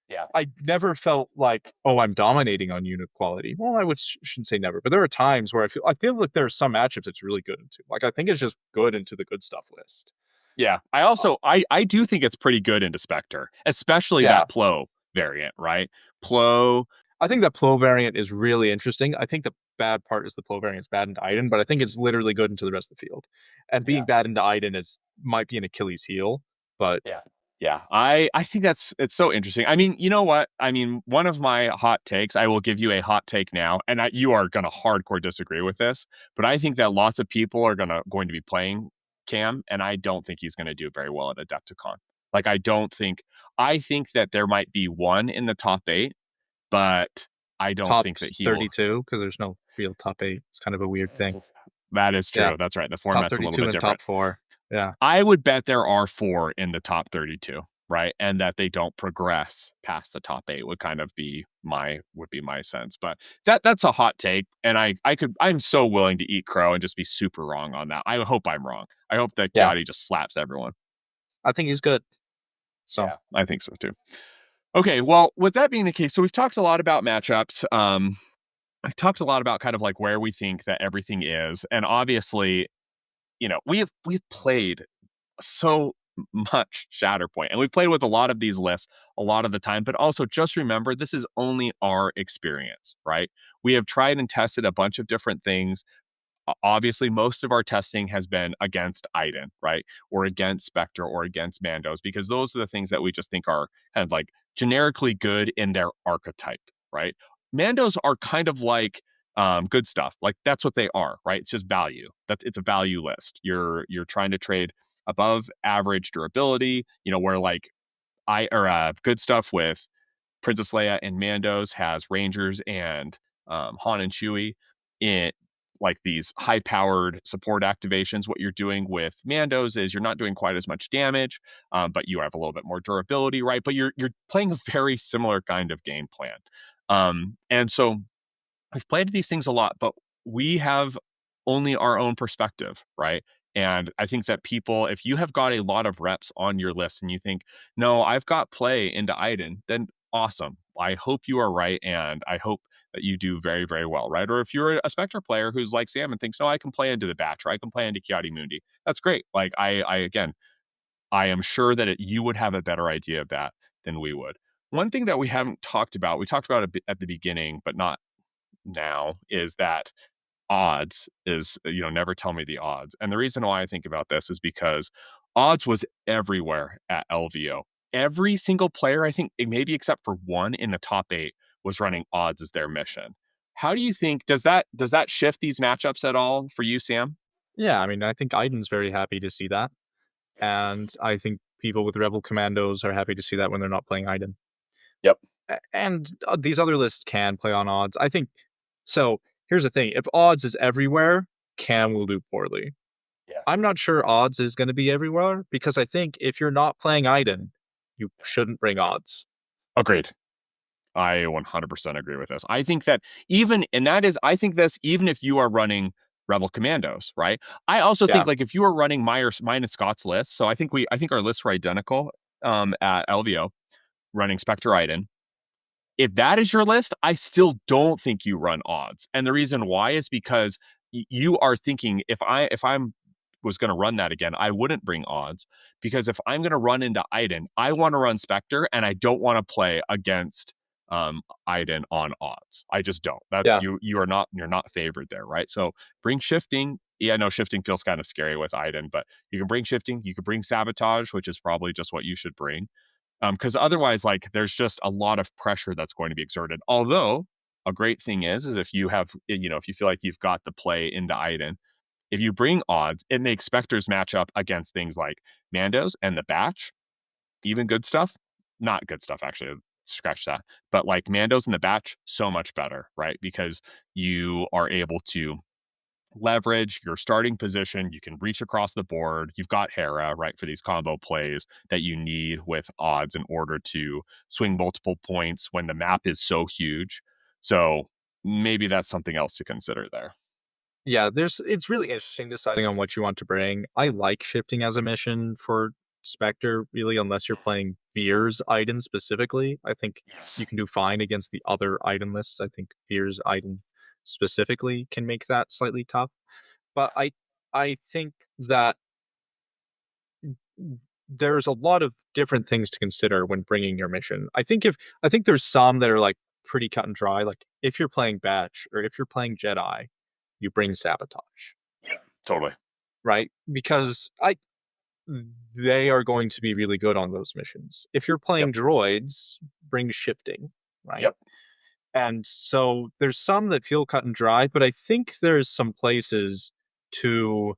yeah. I never felt like, oh, I'm dominating on unit quality. Well, shouldn't say never, but there are times where I feel like there are some matchups it's really good into. Like I think it's just good into the good stuff list. Yeah. Uh, I do think it's pretty good into Spectre, especially yeah, that Plo variant, right? Plo, I think that Plo variant is really interesting. I think the bad part is the Plo variant is bad into Iden, but I think it's literally good into the rest of the field. And being yeah. bad into Iden is might be an Achilles heel, but Yeah. Yeah. I think that's it's so interesting. I mean, you know what? I mean, one of my hot takes, I will give you a hot take now, and you are going to hardcore disagree with this, but I think that lots of people are going to be playing Cam, and I don't think he's going to do very well at Adepticon. Like I think that there might be one in the top 8, but I don't top think that he will. 32 because there's no real top 8. It's kind of a weird thing. That is Yeah, true. That's right. The top format's a little 32 bit and different. top 4. Yeah. I would bet there are 4 in the top 32, right? And that they don't progress past the top 8 would kind of be my sense. But that's a hot take, and I'm so willing to eat crow and just be super wrong on that. I hope I'm wrong. I hope that Yeah. Kiadi just slaps everyone. I think he's good. So, Yeah, I think so too. Okay, well, with that being the case, so we've talked a lot about matchups. I talked a lot about kind of like where we think that everything is, and obviously, we've played so much Shatterpoint. And we played with a lot of these lists a lot of the time, but also just remember this is only our experience, right? We have tried and tested a bunch of different things. Obviously, most of our testing has been against Iden, right? Or against Spectre or against Mandos, because those are the things that we just think are kind of like generically good in their archetype, right? Mandos are kind of like good stuff. Like that's what they are, right? It's just value. It's a value list. You're trying to trade above average durability, where like good stuff with Princess Leia and Mandos has Rangers and Han and Chewie in like these high powered support activations. What you're doing with Mandos is you're not doing quite as much damage, but you have a little bit more durability, right? But you're playing a very similar kind of game plan. And so we've played these things a lot, but we have only our own perspective, right? And I think that people, if you have got a lot of reps on your list and you think, no, I've got play into Iden, then awesome. I hope you are right. And I hope that you do very, very well, right? Or if you're a Spectre player who's like Sam and thinks, no, I can play into the Batch or I can play into Kiadi Mundi, that's great. Like, again, I am sure that you would have a better idea of that than we would. One thing that we haven't talked about, we talked about it at the beginning, but not now, is that odds is, never tell me the odds. And the reason why I think about this is because odds was everywhere at LVO. Every single player, I think maybe except for one in the top 8, was running odds as their mission. How do you think does that shift these matchups at all for you, Sam? yeah, I mean, I think Iden's very happy to see that. And I think people with Rebel Commandos are happy to see that when they're not playing Iden. Yep. And these other lists can play on odds. I think so. Here's the thing: if odds is everywhere, Cam will do poorly. Yeah. I'm not sure odds is going to be everywhere because I think if you're not playing Iden, you shouldn't bring odds. Agreed. I 100% agree with this. I think that I think this even if you are running Rebel Commandos, right? I also Yeah, think like if you are running mine and Scott's list, so I think our lists were identical at LVO running Spectre Iden. If that is your list, I still don't think you run odds. And the reason why is because you are thinking if I'm was going to run that again, I wouldn't bring odds because if I'm going to run into Iden, I want to run Spectre and I don't want to play against Iden on odds. I just don't. That's yeah, you're not favored there, right? So bring shifting. Yeah, no, shifting feels kind of scary with Iden, but you can bring shifting, you can bring sabotage, which is probably just what you should bring. Because otherwise, like, there's just a lot of pressure that's going to be exerted. Although, a great thing is if you have, if you feel like you've got the play into Iden, if you bring odds, it makes Spectres match up against things like Mandos and the Batch, even good stuff. Not good stuff, actually. Scratch that. But like Mandos and the Batch, so much better, right? Because you are able to leverage your starting position. You can reach across the board. You've got Hera, right, for these combo plays that you need with odds in order to swing multiple points when the map is so huge. So maybe that's something else to consider there. yeah. It's really interesting deciding on what you want to bring. I like shifting as a mission for Spectre, really, unless you're playing Veer's Iden specifically. I think you Yes. can do fine against the other Iden lists. I think Veer's Iden specifically can make that slightly tough. But I think that there's a lot of different things to consider when bringing your mission. I think there's some that are like pretty cut and dry. Like if you're playing Batch or if you're playing Jedi, you bring sabotage, Yeah, totally. right? Because I they are going to be really good on those missions. If you're Yep. playing droids, bring shifting, right? Yep. And so there's some that feel cut and dry, but I think there's some places to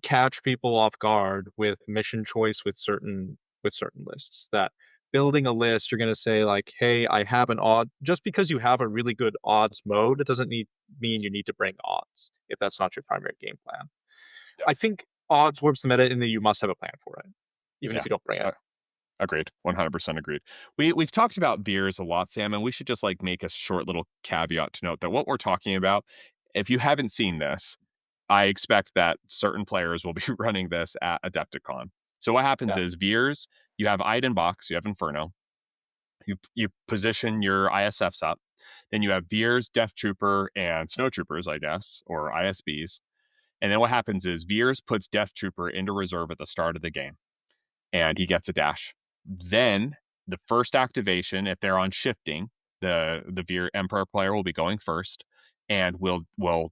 catch people off guard with mission choice with certain lists that building a list you're going to say like hey I have an odd just because you have a really good odds mode it doesn't mean you need to bring odds if that's not your primary game plan. Yep. I think odds warps the meta in that you must have a plan for it even if Yeah. you don't bring it. Uh, Agreed. 100% agreed. We've talked about veers a lot, Sam, and we should just like make a short little caveat to note that what we're talking about, if you haven't seen this, I expect that certain players will be running this at Adepticon. So what happens Yeah, is veers, you have Iden box, you have Inferno, you position your ISFs up, then you have veers, Death Trooper, and Snow Troopers, I guess, or ISBs. And then what happens is veers puts Death Trooper into reserve at the start of the game and he gets a dash. Then the first activation, if they're on shifting, the Veer Emperor player will be going first, and will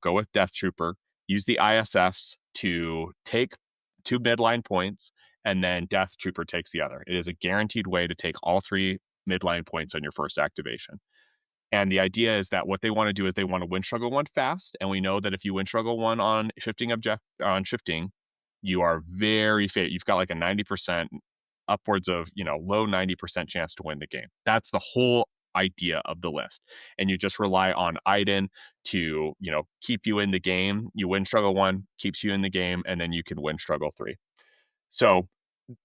go with Death Trooper, use the ISFs to take 2 midline points, and then Death Trooper takes the other. It is a guaranteed way to take all 3 midline points on your first activation. And the idea is that what they want to do is they want to win struggle one fast. And we know that if you win struggle one on shifting, you are very fit. You've got like a 90%, upwards of, low 90% chance to win the game. That's the whole idea of the list. And you just rely on Iden to, keep you in the game. You win struggle one, keeps you in the game, and then you can win struggle three. So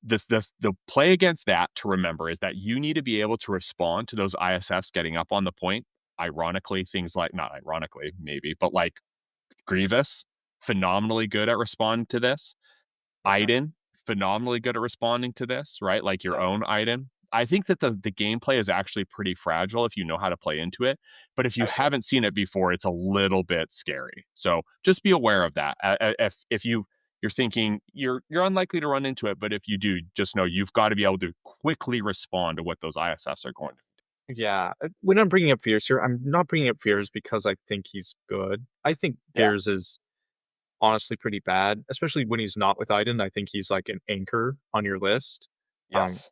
the play against that to remember is that you need to be able to respond to those ISFs getting up on the point. Ironically, things like not ironically, maybe, but like Grievous, phenomenally good at responding to this. okay, Iden, phenomenally good at responding to this, right? Like your yeah, own Iden. I think that the gameplay is actually pretty fragile if you know how to play into it. But if you I agree. haven't seen it before, it's a little bit scary. So just be aware of that. If you're thinking you're unlikely to run into it, but if you do, just know you've got to be able to quickly respond to what those ISFs are going to. Yeah, when I'm bringing up fears here I'm not bringing up fears because I think he's good. I think Yeah. fears is honestly pretty bad, especially when he's not with Iden. I think he's like an anchor on your list. Um, Yes.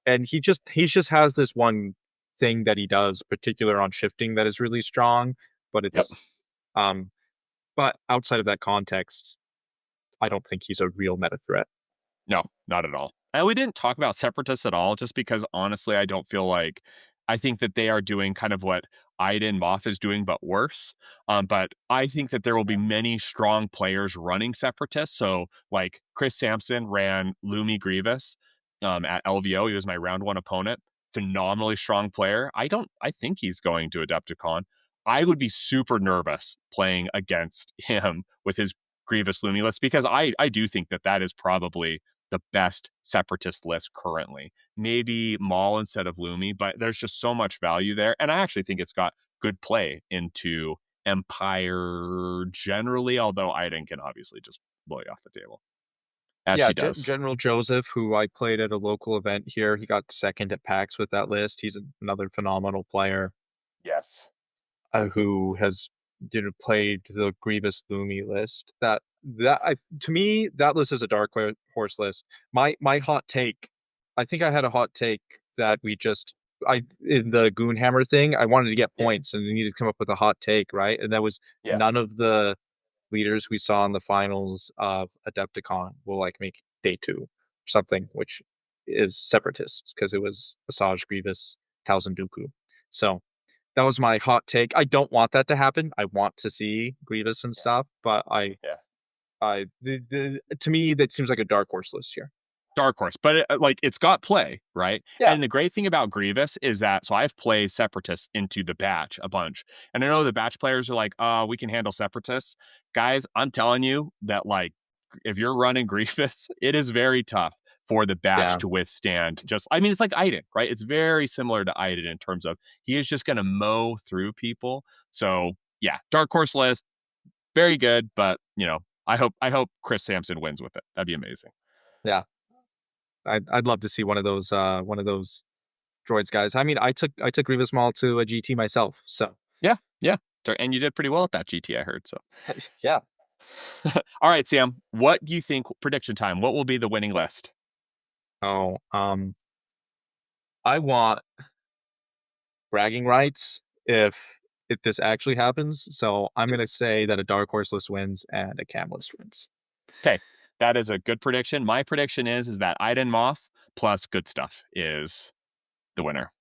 and he just has this one thing that he does, particular on shifting, that is really strong. But Yep. it's um, but outside of that context, I don't think he's a real meta threat. No, not at all. And we didn't talk about separatists at all, just because honestly, I don't feel like I think that they are doing kind of what Iden Moff is doing, but worse. But I think that there will be many strong players running separatists. So, like Chris Sampson ran Lumi Grievous at LVO. He was my round one opponent. Phenomenally strong player. I think he's going to Adepticon. I would be super nervous playing against him with his Grievous Lumi list because I do think that that is probably the best separatist list currently. Maybe Maul instead of Lumi, but there's just so much value there. And I actually think it's got good play into Empire generally, although Iden can obviously just blow you off the table, as Yeah, she does. General Joseph, who I played at a local event here, he got second at PAX with that list. He's another phenomenal player. Yes. Who has played the Grievous Lumi list. To me that list is a dark horse list. My hot take, I think I had a hot take that we just I in the Goonhammer thing. I wanted to get Yeah. points and we needed to come up with a hot take, right? And that was Yeah. none of the leaders we saw in the finals of Adepticon will like make day two or something, which is separatists because it was Asajj Grievous, Talzin Dooku. So that was my hot take. I don't want that to happen. I want to see Grievous and Yeah. stuff, but Yeah. to me that seems like a dark horse list here. Dark Horse, but like it's got play, right? Yeah, And the great thing about Grievous is that so I've played Separatists into the batch a bunch, and I know the batch players are like, we can handle Separatists." Guys, I'm telling you that like if you're running Grievous, it is very tough for the batch yeah, to withstand. Just, I mean, it's like Iden, right? It's very similar to Iden in terms of he is just going to mow through people. So yeah, Dark Horse list, very good, but I hope Chris Sampson wins with it. That'd be amazing. Yeah, I'd love to see one of those droids guys. I mean, I took Grievous Maul to a GT myself, so Yeah, yeah. And you did pretty well at that GT, I heard. So, yeah. all right, Sam. What do you think? Prediction time. What will be the winning list? Oh, I want bragging rights if this actually happens. So I'm gonna say that a dark horse list wins and a cam list wins. Okay, that is a good prediction. My prediction is that Iden Moth plus good stuff is the winner.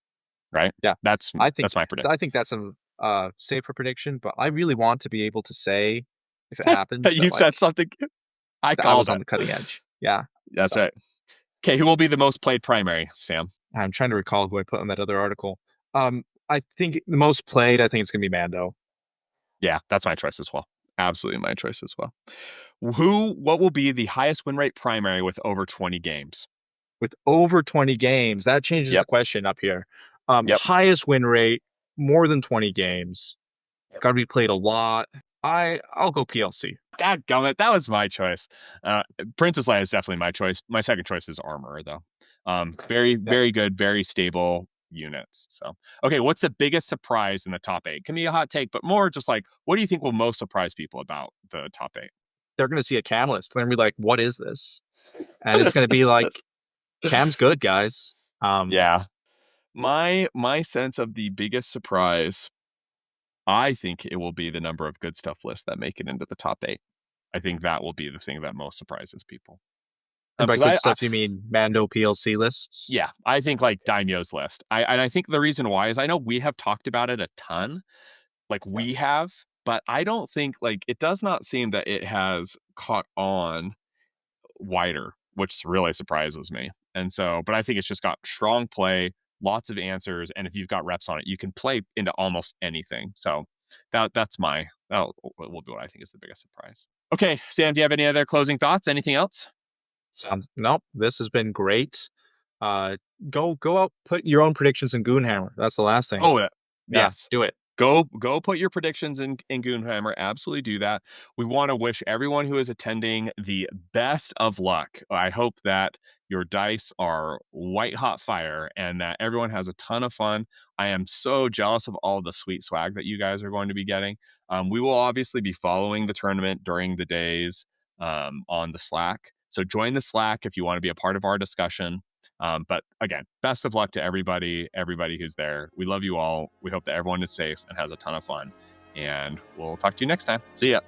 Right? Yeah, That's I think that's my prediction. I think that's a safer prediction, but I really want to be able to say if it happens You that said like something. I that I called was on it. the cutting edge. Yeah. That's So right. Okay, who will be the most played primary, Sam? I'm trying to recall who I put in that other article. I think the most played, I think it's gonna be Mando. Yeah, that's my choice as well. Absolutely my choice as well. What will be the highest win rate primary with over 20 games? With over 20 games, that changes the Yep. question up here. Yep. Highest win rate, more than 20 games. Gotta be played a lot. I'll go PLC. Dadgummit, that was my choice. Princess Leia is definitely my choice. My second choice is Armorer, though. Very, Yeah. very good, very stable units. So, okay, what's the biggest surprise in the top eight? Can be a hot take, but more just like, what do you think will most surprise people about the top eight? They're gonna see a cam list. They're gonna be like, what is this? And it's gonna be like, Cam's good, guys. Yeah. My sense of the biggest surprise, I think it will be the number of good stuff lists that make it into the top eight. I think that will be the thing that most surprises people. And by Because good I stuff, you mean Mando PLC lists? yeah, I think like Daimyo's list. I think the reason why is I know we have talked about it a ton, like we have, but I don't think like it does not seem that it has caught on wider, which really surprises me. And so, but I think it's just got strong play, lots of answers, and if you've got reps on it, you can play into almost anything. So that will be what I think is the biggest surprise. Okay, Sam, do you have any other closing thoughts? Anything else? Nope. This has been great. Uh, go out, put your own predictions in Goonhammer. That's the last thing. Oh, Yeah, yes. do it. Go put your predictions in Goonhammer. Absolutely do that. We want to wish everyone who is attending the best of luck. I hope that your dice are white hot fire and that everyone has a ton of fun. I am so jealous of all the sweet swag that you guys are going to be getting. We will obviously be following the tournament during the days on the Slack. So join the Slack if you want to be a part of our discussion. But again, best of luck to everybody who's there. We love you all. We hope that everyone is safe and has a ton of fun. And we'll talk to you next time. See ya.